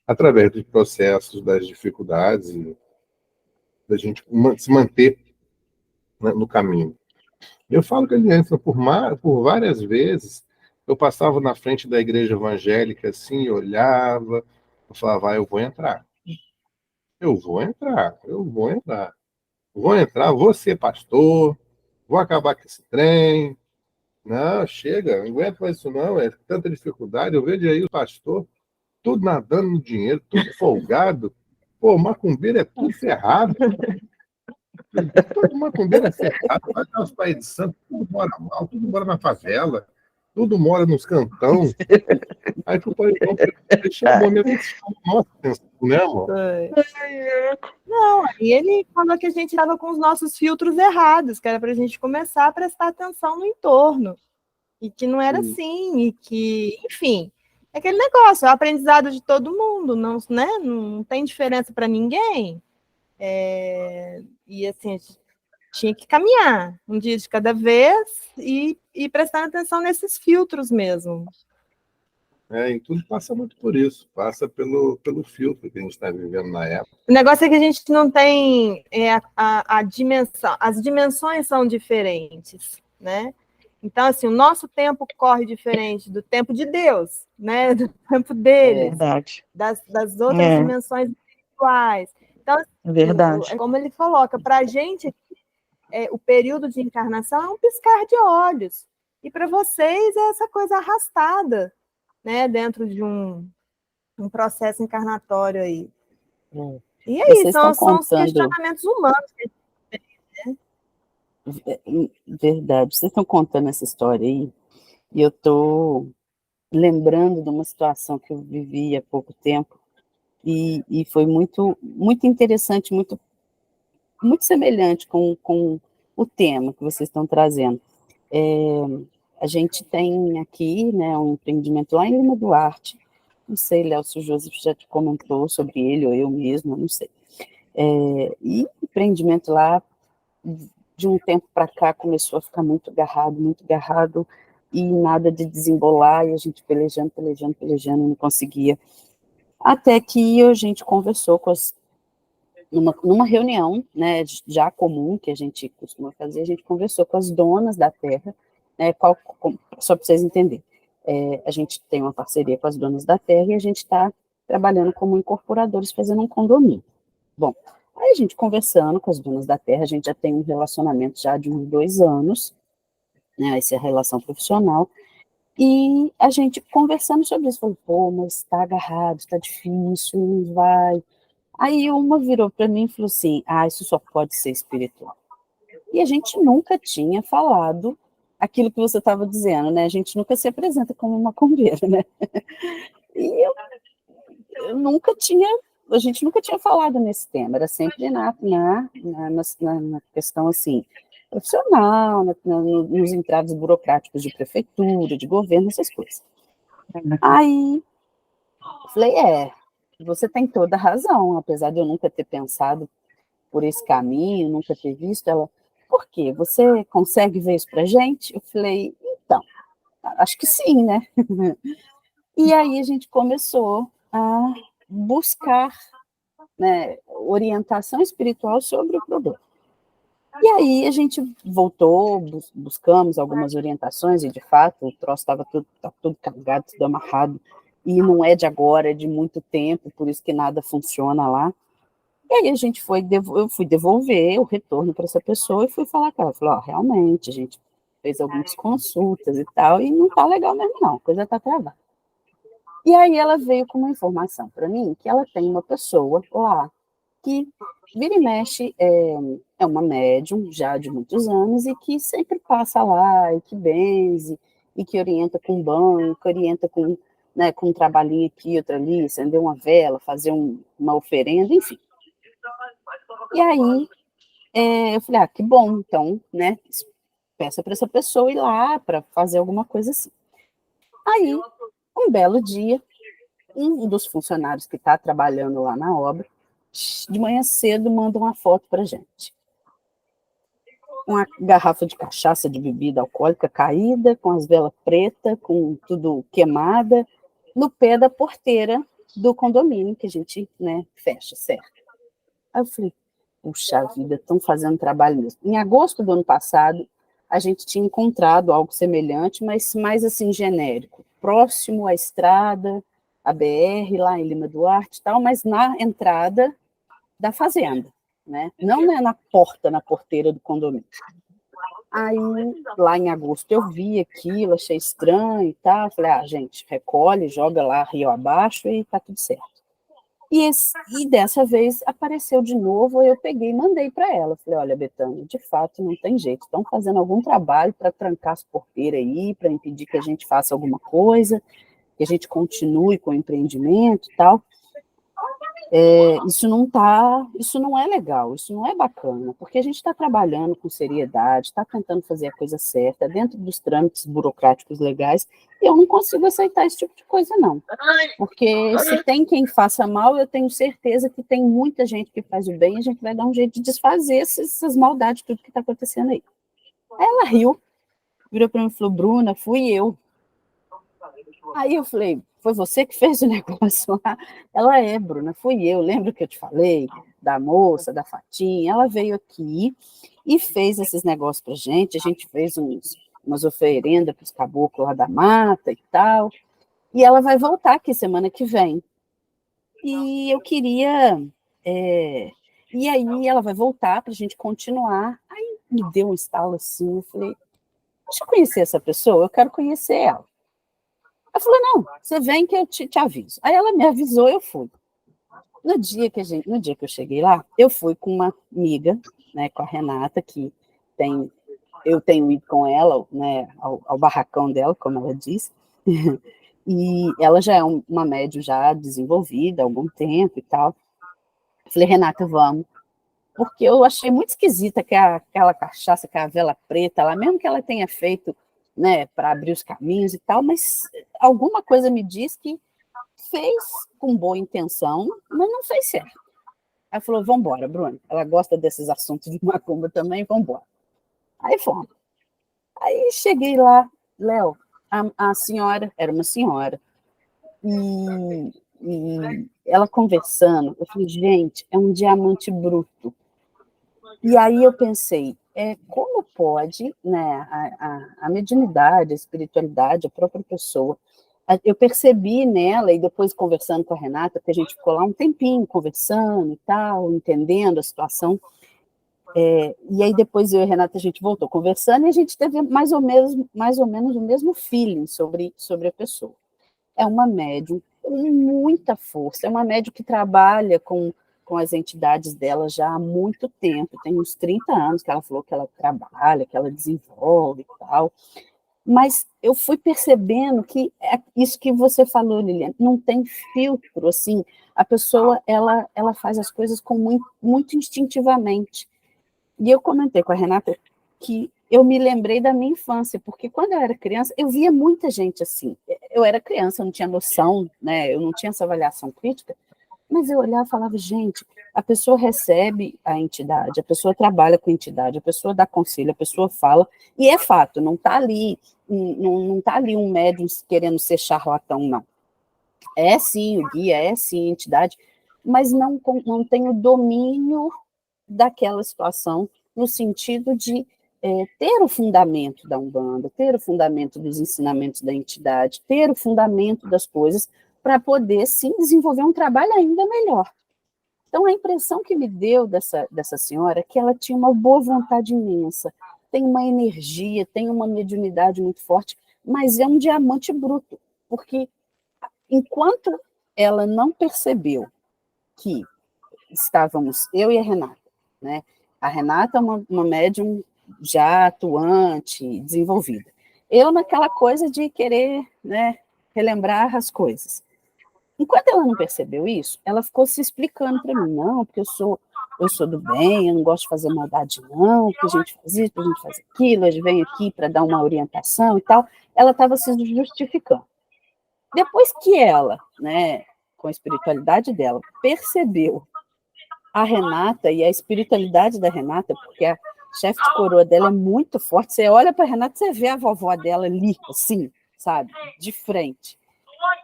Através dos processos, das dificuldades, e da gente se manter, né, no caminho. Eu falo que a gente, por várias vezes, eu passava na frente da igreja evangélica assim, olhava, eu falava, eu vou entrar. Eu vou entrar, vou ser pastor, vou acabar com esse trem. Não, chega, não aguento mais isso não, é tanta dificuldade. Eu vejo aí o pastor, tudo nadando no dinheiro, tudo folgado. Pô, macumbeiro é tudo ferrado. Todo macumbeiro é ferrado, vai dar os pais de santo, tudo mora mal, tudo mora na favela, tudo mora nos cantão. Aí que o pai chamou minha nossa atenção, né, amor? Não, e ele falou que a gente estava com os nossos filtros errados, que era para a gente começar a prestar atenção no entorno. E que não era assim, e que, enfim, é aquele negócio, é o aprendizado de todo mundo, não, né? Não tem diferença para ninguém. E assim, a gente tinha que caminhar um dia de cada vez e prestar atenção nesses filtros mesmo. E tudo passa muito por isso, passa pelo filtro que a gente está vivendo na época. O negócio é que a gente não tem a dimensão, as dimensões são diferentes, né? Então, assim, o nosso tempo corre diferente do tempo de Deus, né? Do tempo dele, das outras dimensões espirituais. Então, assim, verdade. como ele coloca, para a gente, o período de encarnação é um piscar de olhos. E para vocês é essa coisa arrastada, né? Dentro de um processo encarnatório aí. E aí, são os questionamentos humanos que a gente tem, né? Verdade. Vocês estão contando essa história aí, e eu estou lembrando de uma situação que eu vivi há pouco tempo, e foi muito, muito interessante, muito, muito semelhante com o tema que vocês estão trazendo. A gente tem aqui, né, um empreendimento lá em Lima Duarte, não sei, Léo, se o Joseph já te comentou sobre ele, ou eu mesma, não sei. E o empreendimento lá, de um tempo para cá, começou a ficar muito agarrado, e nada de desembolar, e a gente pelejando, não conseguia. Até que a gente conversou numa reunião, né, já comum, que a gente costuma fazer, a gente conversou com as donas da terra, né, só para vocês entenderem. A gente tem uma parceria com as donas da terra, e a gente está trabalhando como incorporadores, fazendo um condomínio. Bom, aí a gente conversando com as donas da terra, a gente já tem um relacionamento já de uns 2 anos, né, essa é a relação profissional, e a gente conversando sobre isso, falou, pô, mas está agarrado, está difícil, não vai. Aí uma virou para mim e falou assim, isso só pode ser espiritual. E a gente nunca tinha falado aquilo que você estava dizendo, né, a gente nunca se apresenta como macumbeira, né, e a gente nunca tinha falado nesse tema, era sempre na questão assim, profissional, nos entraves burocráticos de prefeitura, de governo, essas coisas. Aí, eu falei, você tem toda a razão, apesar de eu nunca ter pensado por esse caminho, nunca ter visto ela. Por quê? Você consegue ver isso pra gente? Eu falei, então, acho que sim, né? E aí a gente começou a buscar, né, orientação espiritual sobre o problema. E aí a gente voltou, buscamos algumas orientações, e de fato o troço estava tudo carregado, tudo amarrado, e não é de agora, é de muito tempo, por isso que nada funciona lá. E aí a gente eu fui devolver o retorno para essa pessoa e fui falar com ela. Falei, realmente, a gente fez algumas consultas e tal, e não tá legal mesmo não, a coisa tá travada. E aí ela veio com uma informação para mim, que ela tem uma pessoa lá, que vira e mexe, é uma médium já de muitos anos, e que sempre passa lá, e que benze, e que orienta com banho, que orienta com, né, com um trabalhinho aqui, outro ali, acender uma vela, fazer uma oferenda, enfim. E aí, eu falei, que bom, então, né, peça para essa pessoa ir lá para fazer alguma coisa assim. Aí, um belo dia, um dos funcionários que está trabalhando lá na obra, de manhã cedo, manda uma foto para a gente. Uma garrafa de cachaça de bebida alcoólica caída, com as velas pretas, com tudo queimada, no pé da porteira do condomínio, que a gente, né, fecha, certo? Aí eu falei, puxa vida, estão fazendo trabalho mesmo. Em agosto do ano passado, a gente tinha encontrado algo semelhante, mas mais assim, genérico, próximo à estrada, a BR, lá em Lima Duarte e tal, mas na entrada da fazenda, né? Não na porta, na porteira do condomínio. Aí, lá em agosto, eu vi aquilo, achei estranho e tal, falei, gente, recolhe, joga lá rio abaixo e tá tudo certo. E dessa vez apareceu de novo, eu peguei e mandei para ela. Falei, olha, Betânia, de fato não tem jeito. Estão fazendo algum trabalho para trancar as porteiras aí, para impedir que a gente faça alguma coisa, que a gente continue com o empreendimento e tal. Isso não é legal, isso não é bacana, porque a gente está trabalhando com seriedade, está tentando fazer a coisa certa, dentro dos trâmites burocráticos legais, e eu não consigo aceitar esse tipo de coisa, não. Porque se tem quem faça mal, eu tenho certeza que tem muita gente que faz o bem, e a gente vai dar um jeito de desfazer essas maldades, tudo que está acontecendo aí. Aí ela riu, virou para mim e falou, Bruna, fui eu. Aí eu falei, foi você que fez o negócio lá? Ela Bruna, fui eu, lembra que eu te falei da moça, da Fatinha? Ela veio aqui e fez esses negócios pra gente, a gente fez umas oferendas para os caboclos lá da mata e tal, e ela vai voltar aqui semana que vem. E eu queria... E aí ela vai voltar para a gente continuar. Aí me deu um estalo assim, eu falei, deixa eu conhecer essa pessoa, eu quero conhecer ela. Ela falou, não, você vem que eu te aviso. Aí ela me avisou, eu fui. No dia que eu cheguei lá, eu fui com uma amiga, né, com a Renata, eu tenho ido com ela, né, ao barracão dela, como ela disse, e ela já é uma médium já desenvolvida há algum tempo e tal. Eu falei, Renata, vamos. Porque eu achei muito esquisita aquela cachaça, aquela vela preta lá, mesmo que ela tenha feito, né, para abrir os caminhos e tal, mas alguma coisa me diz que fez com boa intenção, mas não fez certo. Aí falou, vamos embora, Bruna. Ela gosta desses assuntos de macumba também, vamos embora. Aí fomos. Aí cheguei lá, Léo, a senhora, era uma senhora, e ela conversando, eu falei, gente, é um diamante bruto. E aí eu pensei, como pode, né, a mediunidade, a espiritualidade, a própria pessoa, eu percebi nela, e depois conversando com a Renata, que a gente ficou lá um tempinho conversando e tal, entendendo a situação, e aí depois eu e a Renata, a gente voltou conversando, e a gente teve mais ou menos o mesmo feeling sobre a pessoa. É uma médium com muita força, é uma médium que trabalha com as entidades dela já há muito tempo, tem uns 30 anos que ela falou que ela trabalha, que ela desenvolve e tal, Mas eu fui percebendo que é isso que você falou, Liliane, não tem filtro, assim, a pessoa, ela faz as coisas com muito instintivamente. E eu comentei com a Renata que eu me lembrei da minha infância, porque quando eu era criança, eu via muita gente assim. Eu era criança, eu não tinha noção, né? Eu não tinha essa avaliação crítica, mas eu olhava e falava, gente, a pessoa recebe a entidade, a pessoa trabalha com a entidade, a pessoa dá conselho, a pessoa fala, e é fato, não está ali, não tá ali um médium querendo ser charlatão, não. É sim o guia, é sim a entidade, mas não tem o domínio daquela situação, no sentido de ter o fundamento da Umbanda, ter o fundamento dos ensinamentos da entidade, ter o fundamento das coisas, para poder, sim, desenvolver um trabalho ainda melhor. Então, a impressão que me deu dessa senhora é que ela tinha uma boa vontade imensa, tem uma energia, tem uma mediunidade muito forte, mas é um diamante bruto, porque enquanto ela não percebeu que estávamos, eu e a Renata, né? A Renata é uma médium já atuante, desenvolvida. Eu naquela coisa de querer, né, relembrar as coisas. Enquanto ela não percebeu isso, ela ficou se explicando para mim, não, porque eu sou do bem, eu não gosto de fazer maldade não, que a gente faz isso, que a gente faz aquilo, a gente vem aqui para dar uma orientação e tal. Ela estava se justificando. Depois que ela, né, com a espiritualidade dela, percebeu a Renata e a espiritualidade da Renata, porque a chefe de coroa dela é muito forte. Você olha para a Renata, você vê a vovó dela ali, assim, sabe, de frente.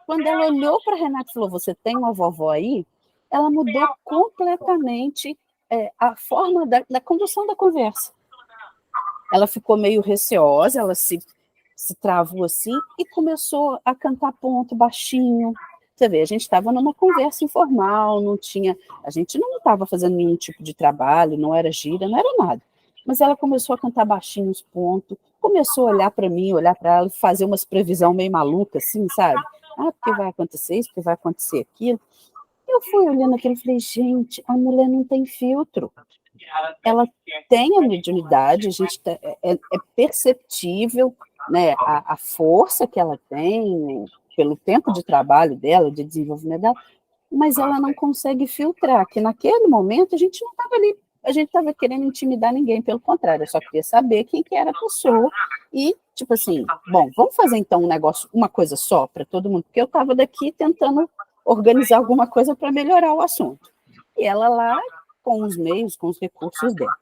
Quando ela olhou para a Renata e falou, você tem uma vovó aí? Ela mudou completamente a forma da condução da conversa. Ela ficou meio receosa, ela se travou assim e começou a cantar ponto baixinho. Você vê, a gente estava numa conversa informal, a gente não estava fazendo nenhum tipo de trabalho, não era gira, não era nada. Mas ela começou a cantar baixinho os pontos, começou a olhar para mim, olhar para ela, fazer umas previsão meio maluca, assim, sabe? Ah, porque vai acontecer isso, porque vai acontecer aquilo. Eu fui olhando aquilo e falei, gente, a mulher não tem filtro. Ela tem a mediunidade, a gente é perceptível, né, a força que ela tem, pelo tempo de trabalho dela, de desenvolvimento dela, mas ela não consegue filtrar, que naquele momento a gente não estava ali, a gente estava querendo intimidar ninguém, pelo contrário, eu só queria saber quem que era a pessoa, e tipo assim, bom, vamos fazer então um negócio, uma coisa só para todo mundo, porque eu estava daqui tentando organizar alguma coisa para melhorar o assunto. E ela lá, com os meios, com os recursos dela.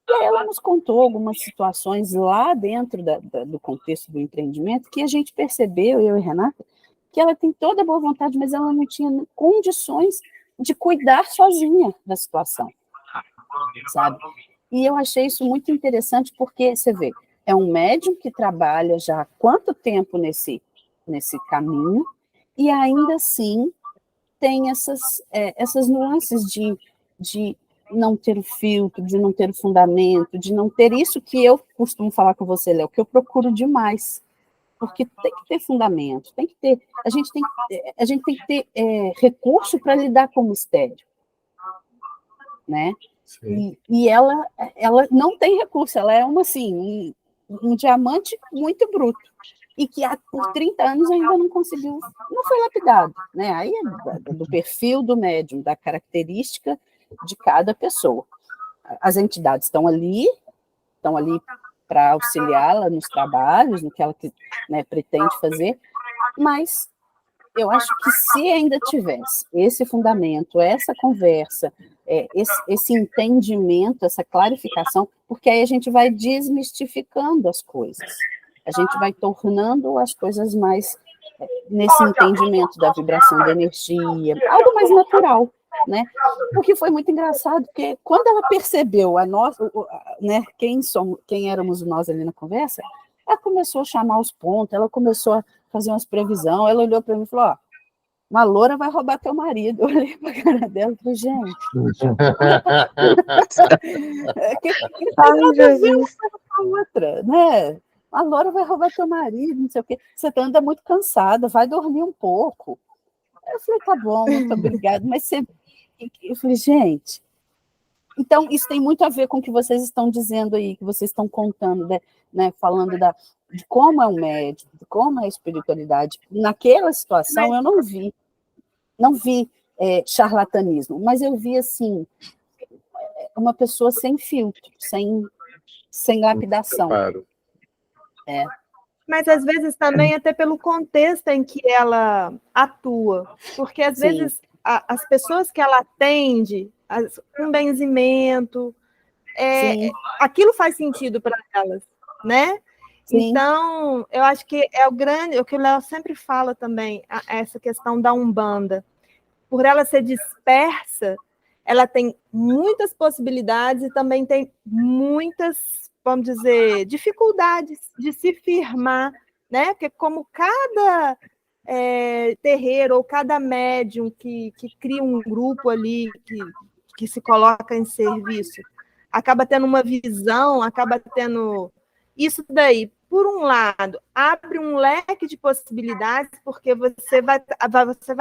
E aí ela nos contou algumas situações lá dentro do contexto do empreendimento que a gente percebeu, eu e Renata, que ela tem toda a boa vontade, mas ela não tinha condições de cuidar sozinha da situação, sabe? E eu achei isso muito interessante porque, você vê, é um médium que trabalha já há quanto tempo nesse caminho e ainda assim tem essas nuances de não ter o filtro, de não ter o fundamento, de não ter isso que eu costumo falar com você, Léo, que eu procuro demais, porque tem que ter fundamento, tem que ter, a gente tem que ter recurso para lidar com o mistério, né? E ela não tem recurso, ela é um diamante muito bruto, e que por 30 anos ainda não conseguiu, não foi lapidado, né? Aí é do perfil do médium, da característica de cada pessoa. As entidades estão ali para auxiliá-la nos trabalhos, no que ela, né, pretende fazer, mas eu acho que se ainda tivesse esse fundamento, essa conversa, esse entendimento, essa clarificação, porque aí a gente vai desmistificando as coisas, a gente vai tornando as coisas mais nesse entendimento da vibração da energia, algo mais natural, né? O que foi muito engraçado, porque quando ela percebeu né, quem éramos nós ali na conversa, ela começou a chamar os pontos, ela começou a fazer umas previsões, ela olhou para mim e falou, ó, uma loura vai roubar teu marido. Eu olhei para a cara dela e falei, gente, que tem nada a ver uma coisa com a outra, né? A loura vai roubar teu marido, não sei o quê. Você anda muito cansada, vai dormir um pouco. Eu falei, tá bom, muito obrigada. Mas você... Eu falei, gente... Então, isso tem muito a ver com o que vocês estão dizendo aí, que vocês estão contando, né, falando de como é o médico, de como é a espiritualidade. Naquela situação eu não vi charlatanismo, mas eu vi, assim, uma pessoa sem filtro, sem lapidação. Claro. Mas, às vezes, também até pelo contexto em que ela atua. Porque, às vezes, as pessoas que ela atende, com benzimento, aquilo faz sentido para elas, né? Sim. Então, eu acho que é o que o Léo sempre fala também, essa questão da Umbanda. Por ela ser dispersa, ela tem muitas possibilidades e também tem muitas, vamos dizer, dificuldades de se firmar, né? Porque como cada terreiro ou cada médium que cria um grupo ali, que se coloca em serviço, acaba tendo uma visão, acaba tendo isso daí. Por um lado, abre um leque de possibilidades, porque você vai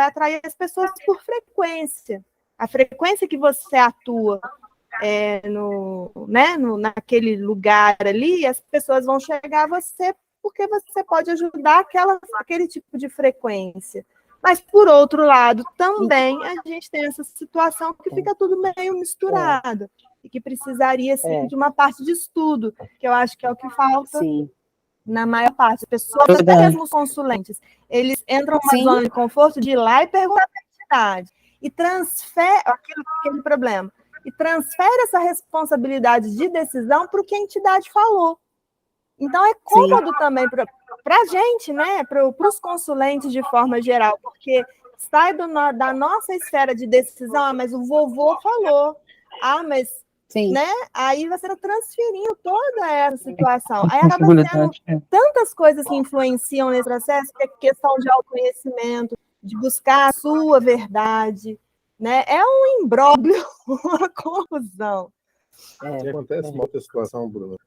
atrair as pessoas por frequência. A frequência que você atua naquele lugar ali, as pessoas vão chegar a você porque você pode ajudar aquele tipo de frequência. Mas, por outro lado, também a gente tem essa situação que fica tudo meio misturado e que precisaria sim, de uma parte de estudo, que eu acho que é o que falta na maior parte. As pessoas, até mesmo os consulentes, eles entram numa zona de conforto de ir lá e perguntar a entidade. E transfere aquele problema. E transfere essa responsabilidade de decisão para o que a entidade falou. Então, é cômodo também para a gente, né? Para os consulentes de forma geral, porque sai da nossa esfera de decisão, mas o vovô falou. Mas né? Aí você está transferindo toda essa situação. Aí acaba sendo tantas coisas que influenciam nesse processo, que é questão de autoconhecimento, de buscar a sua verdade, né? É um imbróglio, uma confusão. E acontece uma outra situação, Bruno,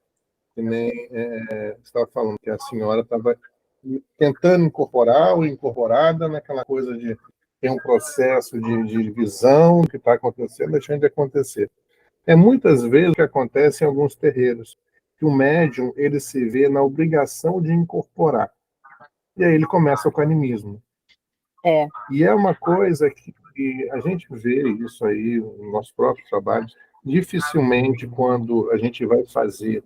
que nem você estava falando, que a senhora estava tentando incorporar ou incorporada naquela coisa de ter um processo de visão do que está acontecendo, deixando de acontecer. Muitas vezes o que acontece em alguns terreiros, que o médium ele se vê na obrigação de incorporar. E aí ele começa com o animismo. E é uma coisa que a gente vê isso aí no nosso próprio trabalho, dificilmente quando a gente vai fazer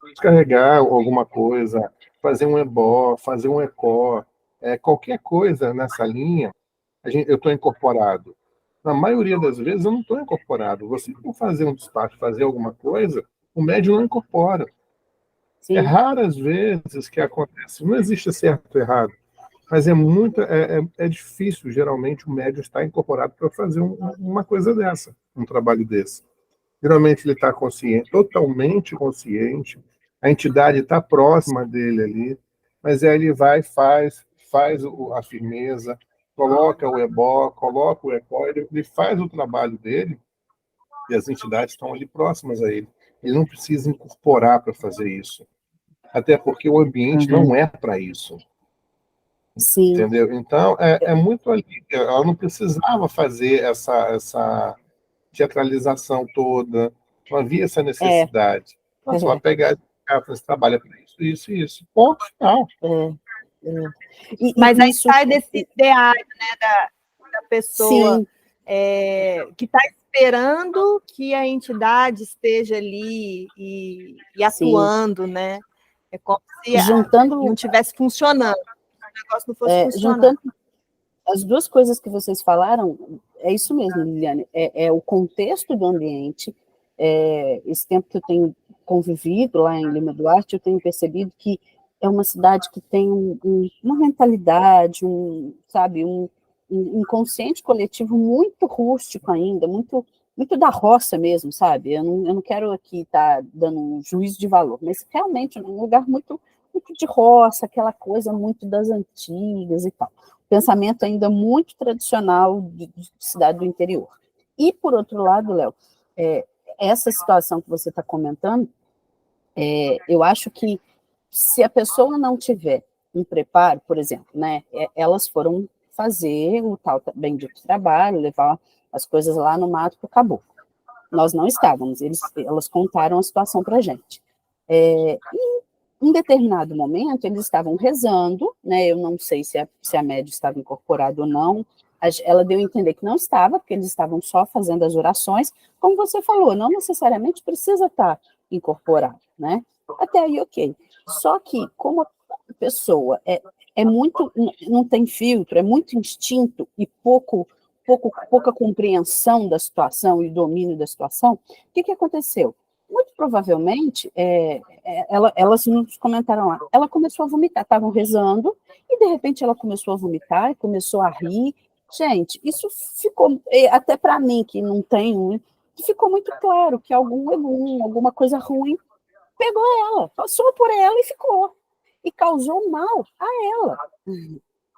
descarregar alguma coisa, fazer um ebó, fazer um ecó, qualquer coisa nessa linha, eu estou incorporado. Na maioria das vezes eu não estou incorporado. Você for fazer um despacho, fazer alguma coisa, o médium não incorpora. Sim. É raras vezes que acontece. Não existe certo ou errado, mas é difícil, geralmente, o médium estar incorporado para fazer uma coisa dessa, um trabalho desse. Geralmente ele está consciente, totalmente consciente, a entidade está próxima dele ali, mas aí ele vai, faz a firmeza, coloca o ebó, coloca o ecó, ele faz o trabalho dele e as entidades estão ali próximas a ele. Ele não precisa incorporar para fazer isso. Até porque o ambiente não é para isso. Sim. Entendeu? Então, é muito ali. Ela não precisava fazer essa teatralização toda. Não havia essa necessidade. Ela só pegar e você trabalha para isso e isso. Ponto final. Mas aí sai desse ideário, né, da pessoa que está esperando que a entidade esteja ali e atuando, né? É como se não estivesse funcionando, o negócio não fosse funcionando. Juntando as duas coisas que vocês falaram, é isso mesmo, Liliane, é o contexto do ambiente. Esse tempo que eu tenho convivido lá em Lima Duarte, eu tenho percebido que é uma cidade que tem uma mentalidade, um inconsciente coletivo muito rústico ainda, muito da roça mesmo, sabe? Eu não quero aqui estar dando um juízo de valor, mas realmente é um lugar muito de roça, aquela coisa muito das antigas e tal. Pensamento ainda muito tradicional de cidade do interior. E, por outro lado, Léo, essa situação que você está comentando, eu acho que se a pessoa não tiver um preparo, por exemplo, né, elas foram fazer o tal bendito trabalho, levar as coisas lá no mato para o caboclo. Nós não estávamos, elas contaram a situação para a gente. Em um determinado momento, eles estavam rezando, né? Eu não sei se a médium estava incorporada ou não. Ela deu a entender que não estava, porque eles estavam só fazendo as orações. Como você falou, não necessariamente precisa estar incorporado, né? Até aí, ok. Só que, como a pessoa é muito, não tem filtro, é muito instinto e pouca compreensão da situação e domínio da situação, o que aconteceu? Muito provavelmente, elas nos comentaram lá, ela começou a vomitar, estavam rezando, e de repente ela começou a vomitar, e começou a rir. Gente, isso ficou, até para mim, que não tenho, ficou muito claro que alguma coisa ruim pegou ela, passou por ela e ficou. E causou mal a ela.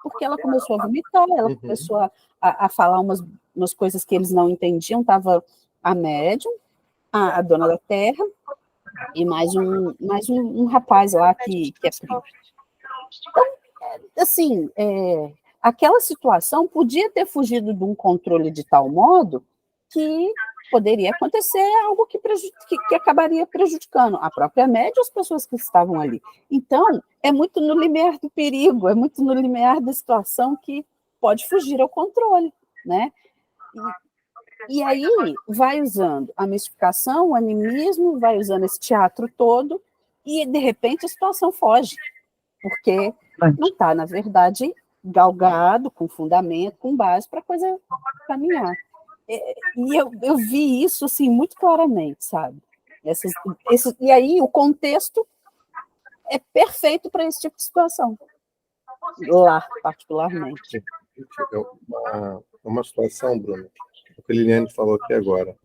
Porque ela começou a vomitar, ela começou a falar umas coisas que eles não entendiam, estava a médium, a dona da terra, e mais um rapaz lá que é primo. Então, assim, aquela situação podia ter fugido de um controle de tal modo que poderia acontecer algo que acabaria prejudicando a própria média e as pessoas que estavam ali. Então, é muito no limiar do perigo, é muito no limiar da situação que pode fugir ao controle, né? E aí vai usando a mistificação, o animismo, vai usando esse teatro todo, e de repente a situação foge, porque não está, na verdade, galgado, com fundamento, com base para a coisa caminhar. E eu vi isso assim, muito claramente, sabe? E aí o contexto é perfeito para esse tipo de situação, lá, particularmente. É uma situação, Bruno, o que a Liliane falou aqui agora.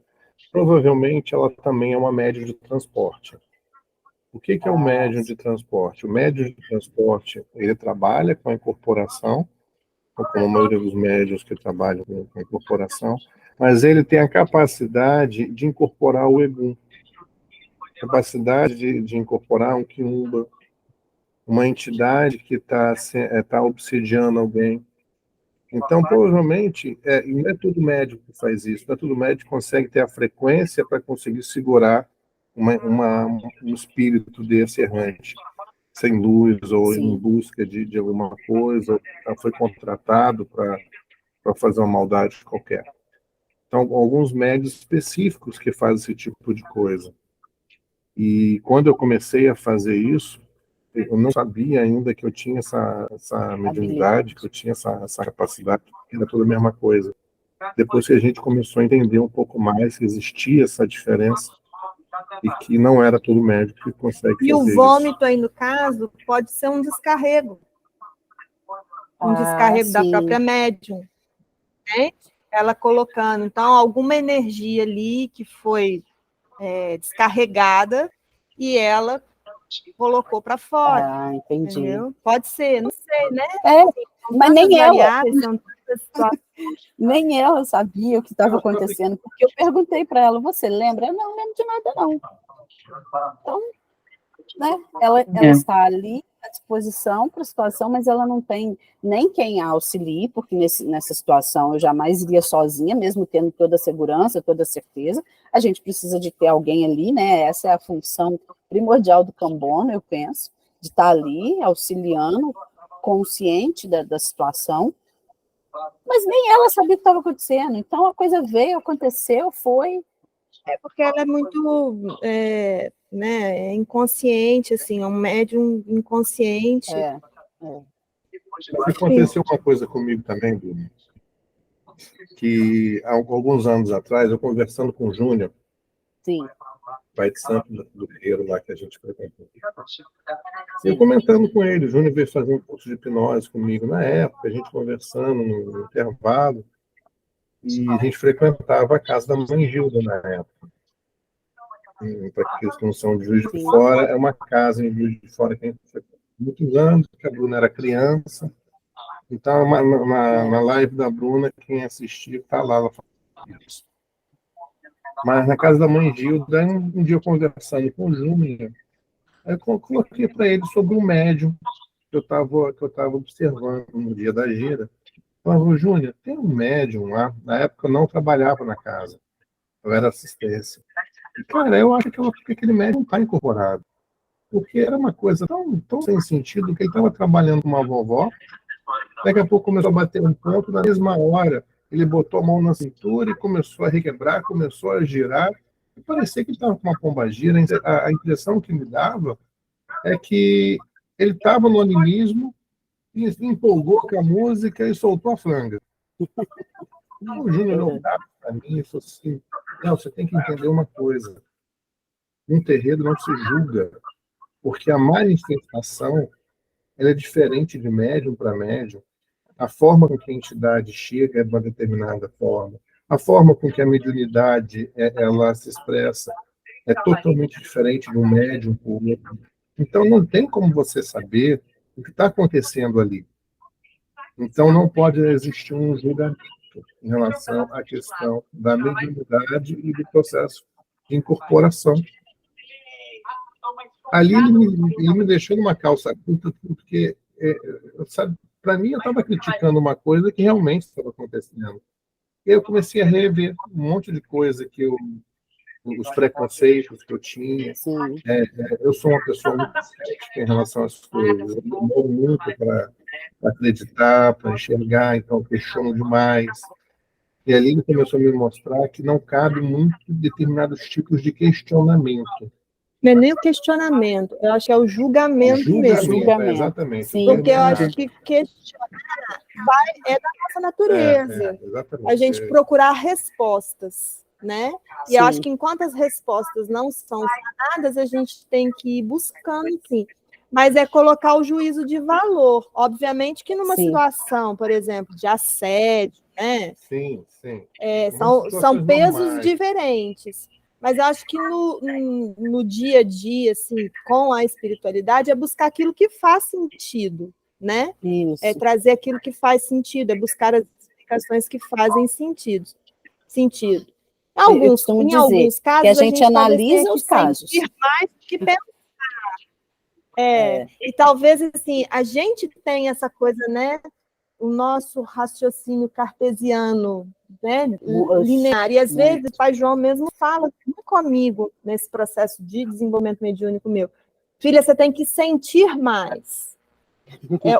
Provavelmente ela também é uma médium de transporte. O que é o médium de transporte? O médium de transporte, ele trabalha com a incorporação, como a maioria dos médiuns que trabalham com a incorporação, mas ele tem a capacidade de incorporar o egum, capacidade de incorporar um quiumba, uma entidade que tá obsidiando alguém. Então, provavelmente, não é todo médico que faz isso, não é todo médico que consegue ter a frequência para conseguir segurar um espírito desse errante, sem luz, ou Sim. em busca de alguma coisa, ou foi contratado para fazer uma maldade qualquer. Então, alguns médios específicos que fazem esse tipo de coisa. E quando eu comecei a fazer isso, eu não sabia ainda que eu tinha essa mediunidade, que eu tinha essa capacidade, que era tudo a mesma coisa. Depois que a gente começou a entender um pouco mais que existia essa diferença e que não era todo médico que consegue fazer isso. E o vômito aí, no caso, pode ser um descarrego. Um descarrego da própria médium. Né? Ela colocando, então, alguma energia ali que foi descarregada e ela colocou para fora. Entendi. Entendeu? Pode ser, não sei, né? Mas nem ela. Nem ela sabia o que estava acontecendo, porque eu perguntei para ela, você lembra? Eu não lembro de nada, não. Então, né? Ela está ali à disposição para a situação, mas ela não tem nem quem a auxilie, porque nessa situação eu jamais iria sozinha, mesmo tendo toda a segurança, toda a certeza. A gente precisa de ter alguém ali, né? Essa é a função primordial do Cambono, eu penso, de estar ali auxiliando, consciente da situação. Mas nem ela sabia o que estava acontecendo. Então a coisa veio, aconteceu, foi. Porque ela é muito inconsciente, assim, é um médium inconsciente. Aconteceu uma coisa comigo também, Bruno, que há alguns anos atrás, eu conversando com o Júnior, pai de santo do Rio lá que a gente frequentou. Eu comentando com ele, o Júnior veio fazer um curso de hipnose comigo na época, a gente conversando no intervalo, e a gente frequentava a casa da mãe Gilda na época. Para aqueles que não são de Juiz de Fora, é uma casa em Juiz de Fora que a gente frequentou há muitos anos, porque a Bruna era criança. Então, na live da Bruna, quem assistiu está lá. Ela fala isso. Mas na casa da mãe Gilda, um dia eu conversando com o Júnior, eu coloquei para ele sobre um médium que eu estava observando no dia da gira. Eu falei, Júnior, tem um médium lá. Na época eu não trabalhava na casa, eu era assistência. E, cara, eu acho que aquele médium não está incorporado. porque era uma coisa tão sem sentido que ele estava trabalhando com uma vovó, daqui a pouco começou a bater um ponto, na mesma hora ele botou a mão na cintura e começou a requebrar, começou a girar, e parecia que ele estava com uma pombagira. A impressão que me dava é que ele estava no animismo, e se empolgou com a música e soltou a franga. Então, o Júnior olhava para mim e falou assim: não, você tem que entender uma coisa. Um terreiro não se julga, porque a manifestação ela é diferente de médium para médium. A forma com que a entidade chega é de uma determinada forma. A forma com que a mediunidade ela se expressa é totalmente diferente de um médium para o outro. Então, não tem como você saber o que está acontecendo ali. Então, não pode existir um julgamento em relação à questão da mediunidade e do processo de incorporação. Ali ele me deixou numa calça curta, porque, sabe, para mim, eu estava criticando uma coisa que realmente estava acontecendo. E eu comecei a rever um monte de coisa os preconceitos que eu tinha. Eu sou uma pessoa muito cética em relação às coisas. Eu demoro muito para acreditar, para enxergar, então eu questiono demais. E ali ele começou a me mostrar que não cabe muito determinados tipos de questionamento. Não é nem o questionamento, eu acho que é o julgamento mesmo. Julgamento. Exatamente. Sim. Porque eu acho que questionar é da nossa natureza. Exatamente. A gente procurar respostas, né? E eu acho que enquanto as respostas não são sanadas, a gente tem que ir buscando, sim. Mas é colocar o juízo de valor. Obviamente que numa situação, por exemplo, de assédio, né? Sim. São pesos diferentes. Mas eu acho que no dia a dia, assim, com a espiritualidade, é buscar aquilo que faz sentido, né? Isso. É trazer aquilo que faz sentido, é buscar as explicações que fazem sentido. Em alguns casos, que a gente analisa os casos. Mais do que pensar. E talvez, assim, a gente tem essa coisa, né? O nosso raciocínio cartesiano, né, linear. E às vezes o Pai João mesmo fala comigo nesse processo de desenvolvimento mediúnico meu. Filha, você tem que sentir mais.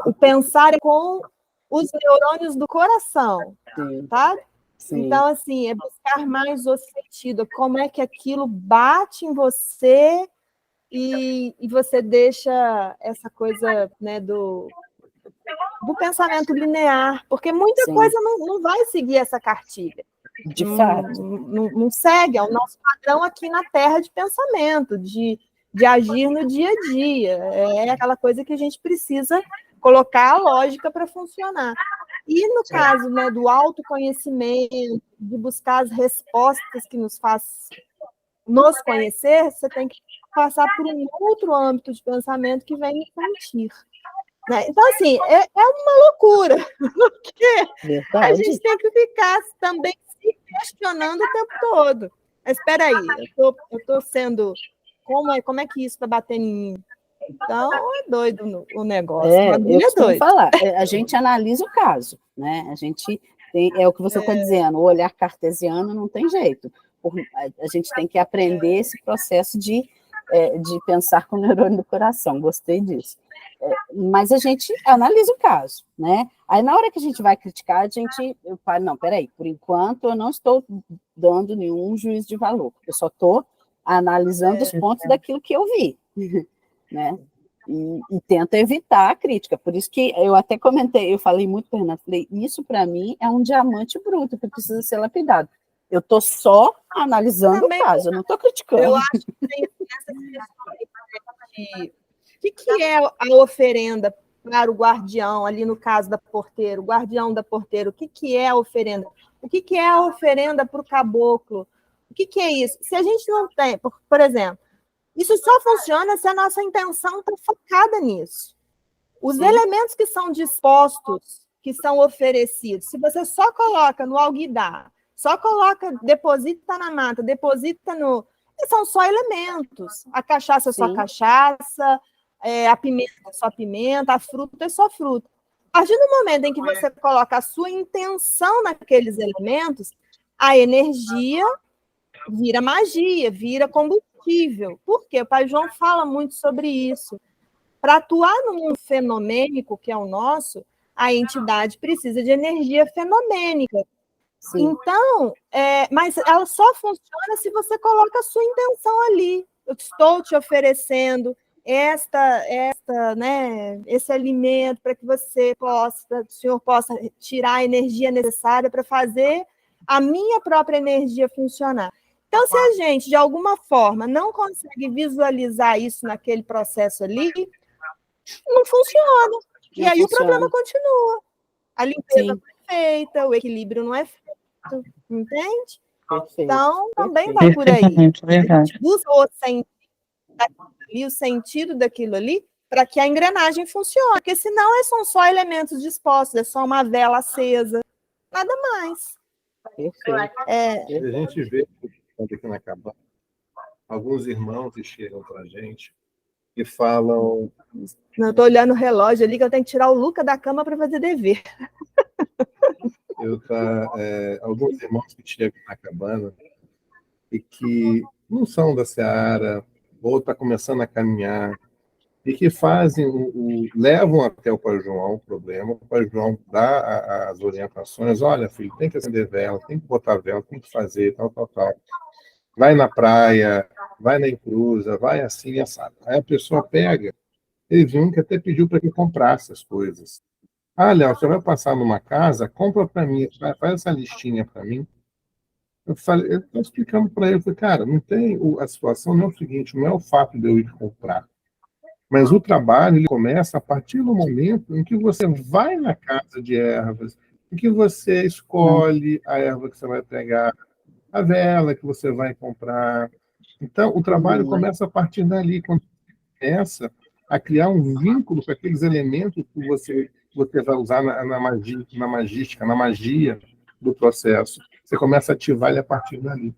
O pensar é com os neurônios do coração, tá? Sim. Então, assim, é buscar mais o sentido, como é que aquilo bate em você e você deixa essa coisa, né, do pensamento linear, porque muita coisa não vai seguir essa cartilha. De fato. Não segue, é o nosso padrão aqui na Terra de pensamento, de agir no dia a dia. É aquela coisa que a gente precisa colocar a lógica para funcionar. E no caso, né, do autoconhecimento, de buscar as respostas que nos conhecer, você tem que passar por um outro âmbito de pensamento que vem sentir. Então, assim, é uma loucura, porque a gente tem que ficar também se questionando o tempo todo. Mas espera aí, eu estou sendo... Como é que isso está batendo em mim? Então, é doido o negócio. Eu costumo falar, a gente analisa o caso, né? A gente tem, o que você está dizendo, o olhar cartesiano não tem jeito. A gente tem que aprender esse processo de pensar com o neurônio do coração, gostei disso. Mas a gente analisa o caso, né? Aí, na hora que a gente vai criticar, eu falo, não, peraí, por enquanto eu não estou dando nenhum juízo de valor, eu só estou analisando os pontos daquilo que eu vi, né? E tento evitar a crítica, por isso que eu até comentei, eu falei muito para o Renato, falei, isso para mim é um diamante bruto que precisa ser lapidado. Eu estou só analisando o caso, eu não estou criticando. Eu acho que tem essa questão de... O que é a oferenda para o guardião, ali no caso da porteira, o guardião da porteira? O que é a oferenda? O que é a oferenda para o caboclo? O que é isso? Se a gente não tem, por exemplo, isso só funciona se a nossa intenção está focada nisso. Os elementos que são dispostos, que são oferecidos, se você só coloca no alguidar, só coloca, deposita na mata, deposita no... São só elementos. A cachaça é só cachaça, a pimenta é só pimenta, a fruta é só fruta. A partir do momento em que você coloca a sua intenção naqueles elementos, a energia vira magia, vira combustível. factível. Por quê? O Pai João fala muito sobre isso. Para atuar no mundo fenomênico, que é o nosso, a entidade precisa de energia fenomênica. Sim. Então, mas ela só funciona se você coloca a sua intenção ali. Eu estou te oferecendo esse alimento para que o senhor possa tirar a energia necessária para fazer a minha própria energia funcionar. Então, se a gente, de alguma forma, não consegue visualizar isso naquele processo ali, não funciona. E aí o problema continua. A limpeza não é feita, o equilíbrio não é feito, entende? Perfeito. Então, também vai por aí. A gente busca o sentido daquilo ali para que a engrenagem funcione, porque senão são só elementos dispostos, é só uma vela acesa, nada mais. Perfeito. A gente vê, aqui na cabana, alguns irmãos que chegam para a gente e falam... Não, estou olhando o relógio ali, que eu tenho que tirar o Luca da cama para fazer dever. Alguns irmãos que chegam na cabana e que não são da seara, ou está começando a caminhar, e que levam até o Pai João o problema, o Pai João dá as orientações, olha, filho, tem que acender vela, tem que botar vela, tem que fazer, tal. Vai na praia, vai na encruza, vai assim, assado. Aí a pessoa pega, teve um que até pediu para que comprasse as coisas. Ah, Léo, você vai passar numa casa, compra para mim, faz essa listinha para mim. Eu estou explicando para ele, cara, não tem, a situação não é o seguinte, não é o fato de eu ir comprar, mas o trabalho ele começa a partir do momento em que você vai na casa de ervas, em que você escolhe a erva que você vai pegar, a vela que você vai comprar. Então, o trabalho começa a partir dali, quando você começa a criar um vínculo com aqueles elementos que você vai usar na magística, na magia do processo. Você começa a ativar ele a partir dali.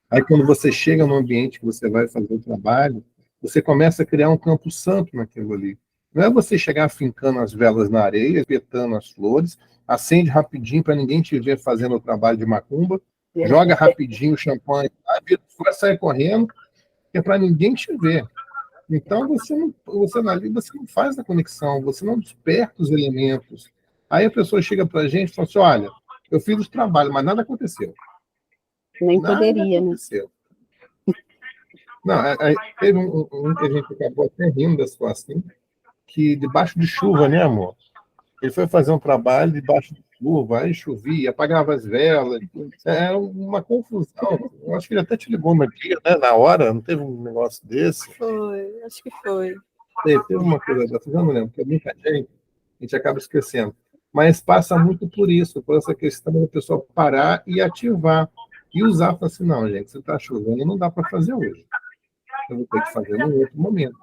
Aí, quando você chega no ambiente que você vai fazer o trabalho, você começa a criar um campo santo naquilo ali. Não é você chegar fincando as velas na areia, espetando as flores, acende rapidinho para ninguém te ver fazendo o trabalho de macumba, joga rapidinho o champanhe, vai sair correndo, que é para ninguém te ver. Então, você não faz a conexão, você não desperta os elementos. Aí a pessoa chega para a gente e fala assim, olha, eu fiz os trabalhos, mas nada aconteceu. Nem poderia, né? Não, teve um que a gente acabou até rindo da situação, que debaixo de chuva, né, amor? Ele foi fazer um trabalho debaixo de chuva, aí chovia, apagava as velas, era uma confusão. Eu acho que ele até te ligou no dia, né, na hora, não teve um negócio desse? Foi, acho que foi. Teve uma coisa dessa, eu não lembro, porque é muita gente, a gente acaba esquecendo. Mas passa muito por isso, por essa questão da pessoa parar e ativar. E usar, falar assim, não, gente, se está chovendo, não dá para fazer hoje. Eu vou ter que fazer num outro momento.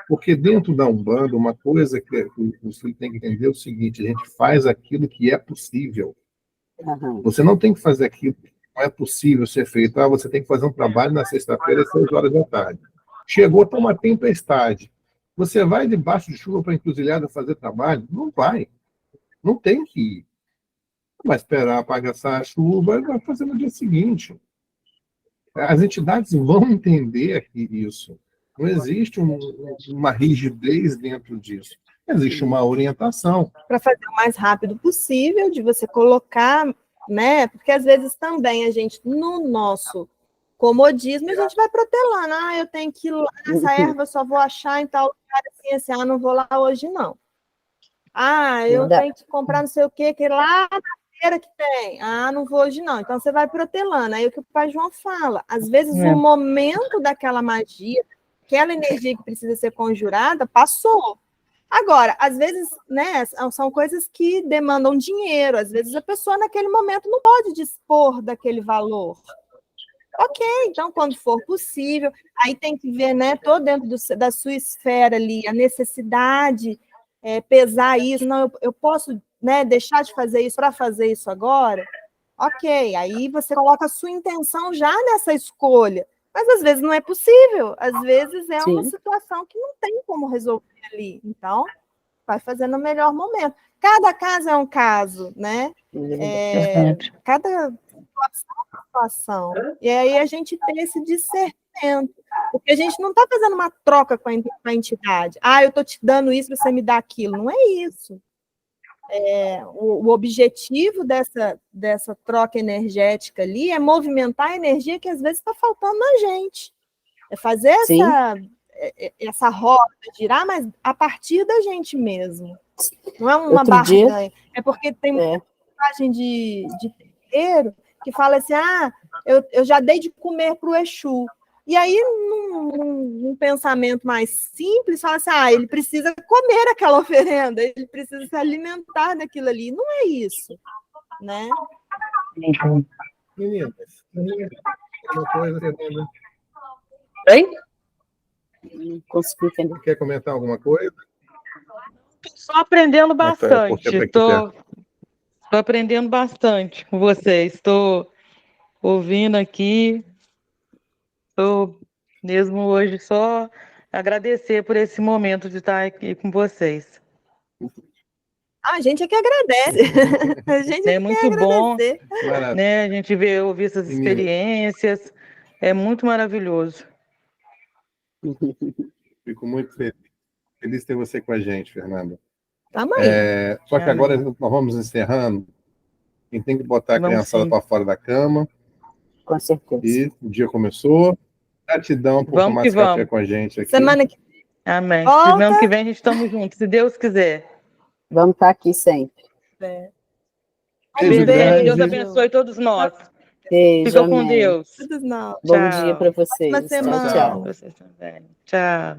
Porque dentro da Umbanda, uma coisa que o filho tem que entender é o seguinte, a gente faz aquilo que é possível. Você não tem que fazer aquilo que não é possível ser feito. Você tem que fazer um trabalho na sexta-feira às 6 horas da tarde. Chegou, está uma tempestade. Você vai debaixo de chuva para a encruzilhada fazer trabalho? Não vai. Não tem que ir. Vai esperar apagar essa chuva e vai fazer no dia seguinte. As entidades vão entender isso. Não existe uma rigidez dentro disso. Existe uma orientação. Para fazer o mais rápido possível, de você colocar, né? Porque às vezes também a gente, no nosso comodismo, a gente vai protelando. Ah, eu tenho que ir lá nessa erva, eu só vou achar em tal lugar assim, não vou lá hoje, não. Ah, eu tenho que comprar não sei o quê, que lá na feira que tem. Ah, não vou hoje, não. Então você vai protelando. Aí o que o Pai João fala, às vezes o momento daquela magia, aquela energia que precisa ser conjurada, passou. Agora, às vezes, né, são coisas que demandam dinheiro, às vezes a pessoa naquele momento não pode dispor daquele valor. Ok, então quando for possível, aí tem que ver, né, todo dentro da sua esfera ali, a necessidade, pesar isso, não, eu posso, né, deixar de fazer isso para fazer isso agora? Ok, aí você coloca a sua intenção já nessa escolha, mas às vezes não é possível, às vezes é uma situação que não tem como resolver ali, então vai fazendo o melhor momento. Cada caso é um caso, né? Cada situação. E aí a gente tem esse discernimento movimento. Porque a gente não está fazendo uma troca com a entidade. Ah, eu estou te dando isso, você me dá aquilo. Não é isso. O objetivo dessa troca energética ali é movimentar a energia que às vezes está faltando na gente. É fazer essa roda girar, mas a partir da gente mesmo. Não é uma barganha. É porque tem uma mensagem de terreiro que fala assim, eu já dei de comer para o Exu. E aí, num pensamento mais simples, fala assim, ele precisa comer aquela oferenda, ele precisa se alimentar daquilo ali. Não é isso, né? Meninas, uma coisa, Fernanda. Oi? Não consegui entender. Quer comentar alguma coisa? Só aprendendo bastante. Estou aprendendo bastante com vocês. Estou ouvindo aqui. Estou mesmo hoje só agradecer por esse momento de estar aqui com vocês. A gente é que agradece. A gente É muito bom, Maravilha. né? A gente ouvir essas experiências. É muito maravilhoso. Fico muito feliz de ter você com a gente, Fernanda. Só que agora nós vamos encerrando. Quem tem que botar a criançada para fora da cama. Com certeza. E o dia começou. Gratidão por tomar esse café com a gente aqui. Semana que Amém. Semana que vem a gente estamos juntos, se Deus quiser. Vamos estar aqui sempre. Beijo. Deus abençoe todos nós. Beijo, Fica com Deus. Todos nós. Bom dia para vocês. Boa semana. Tchau. Vocês também. Tchau.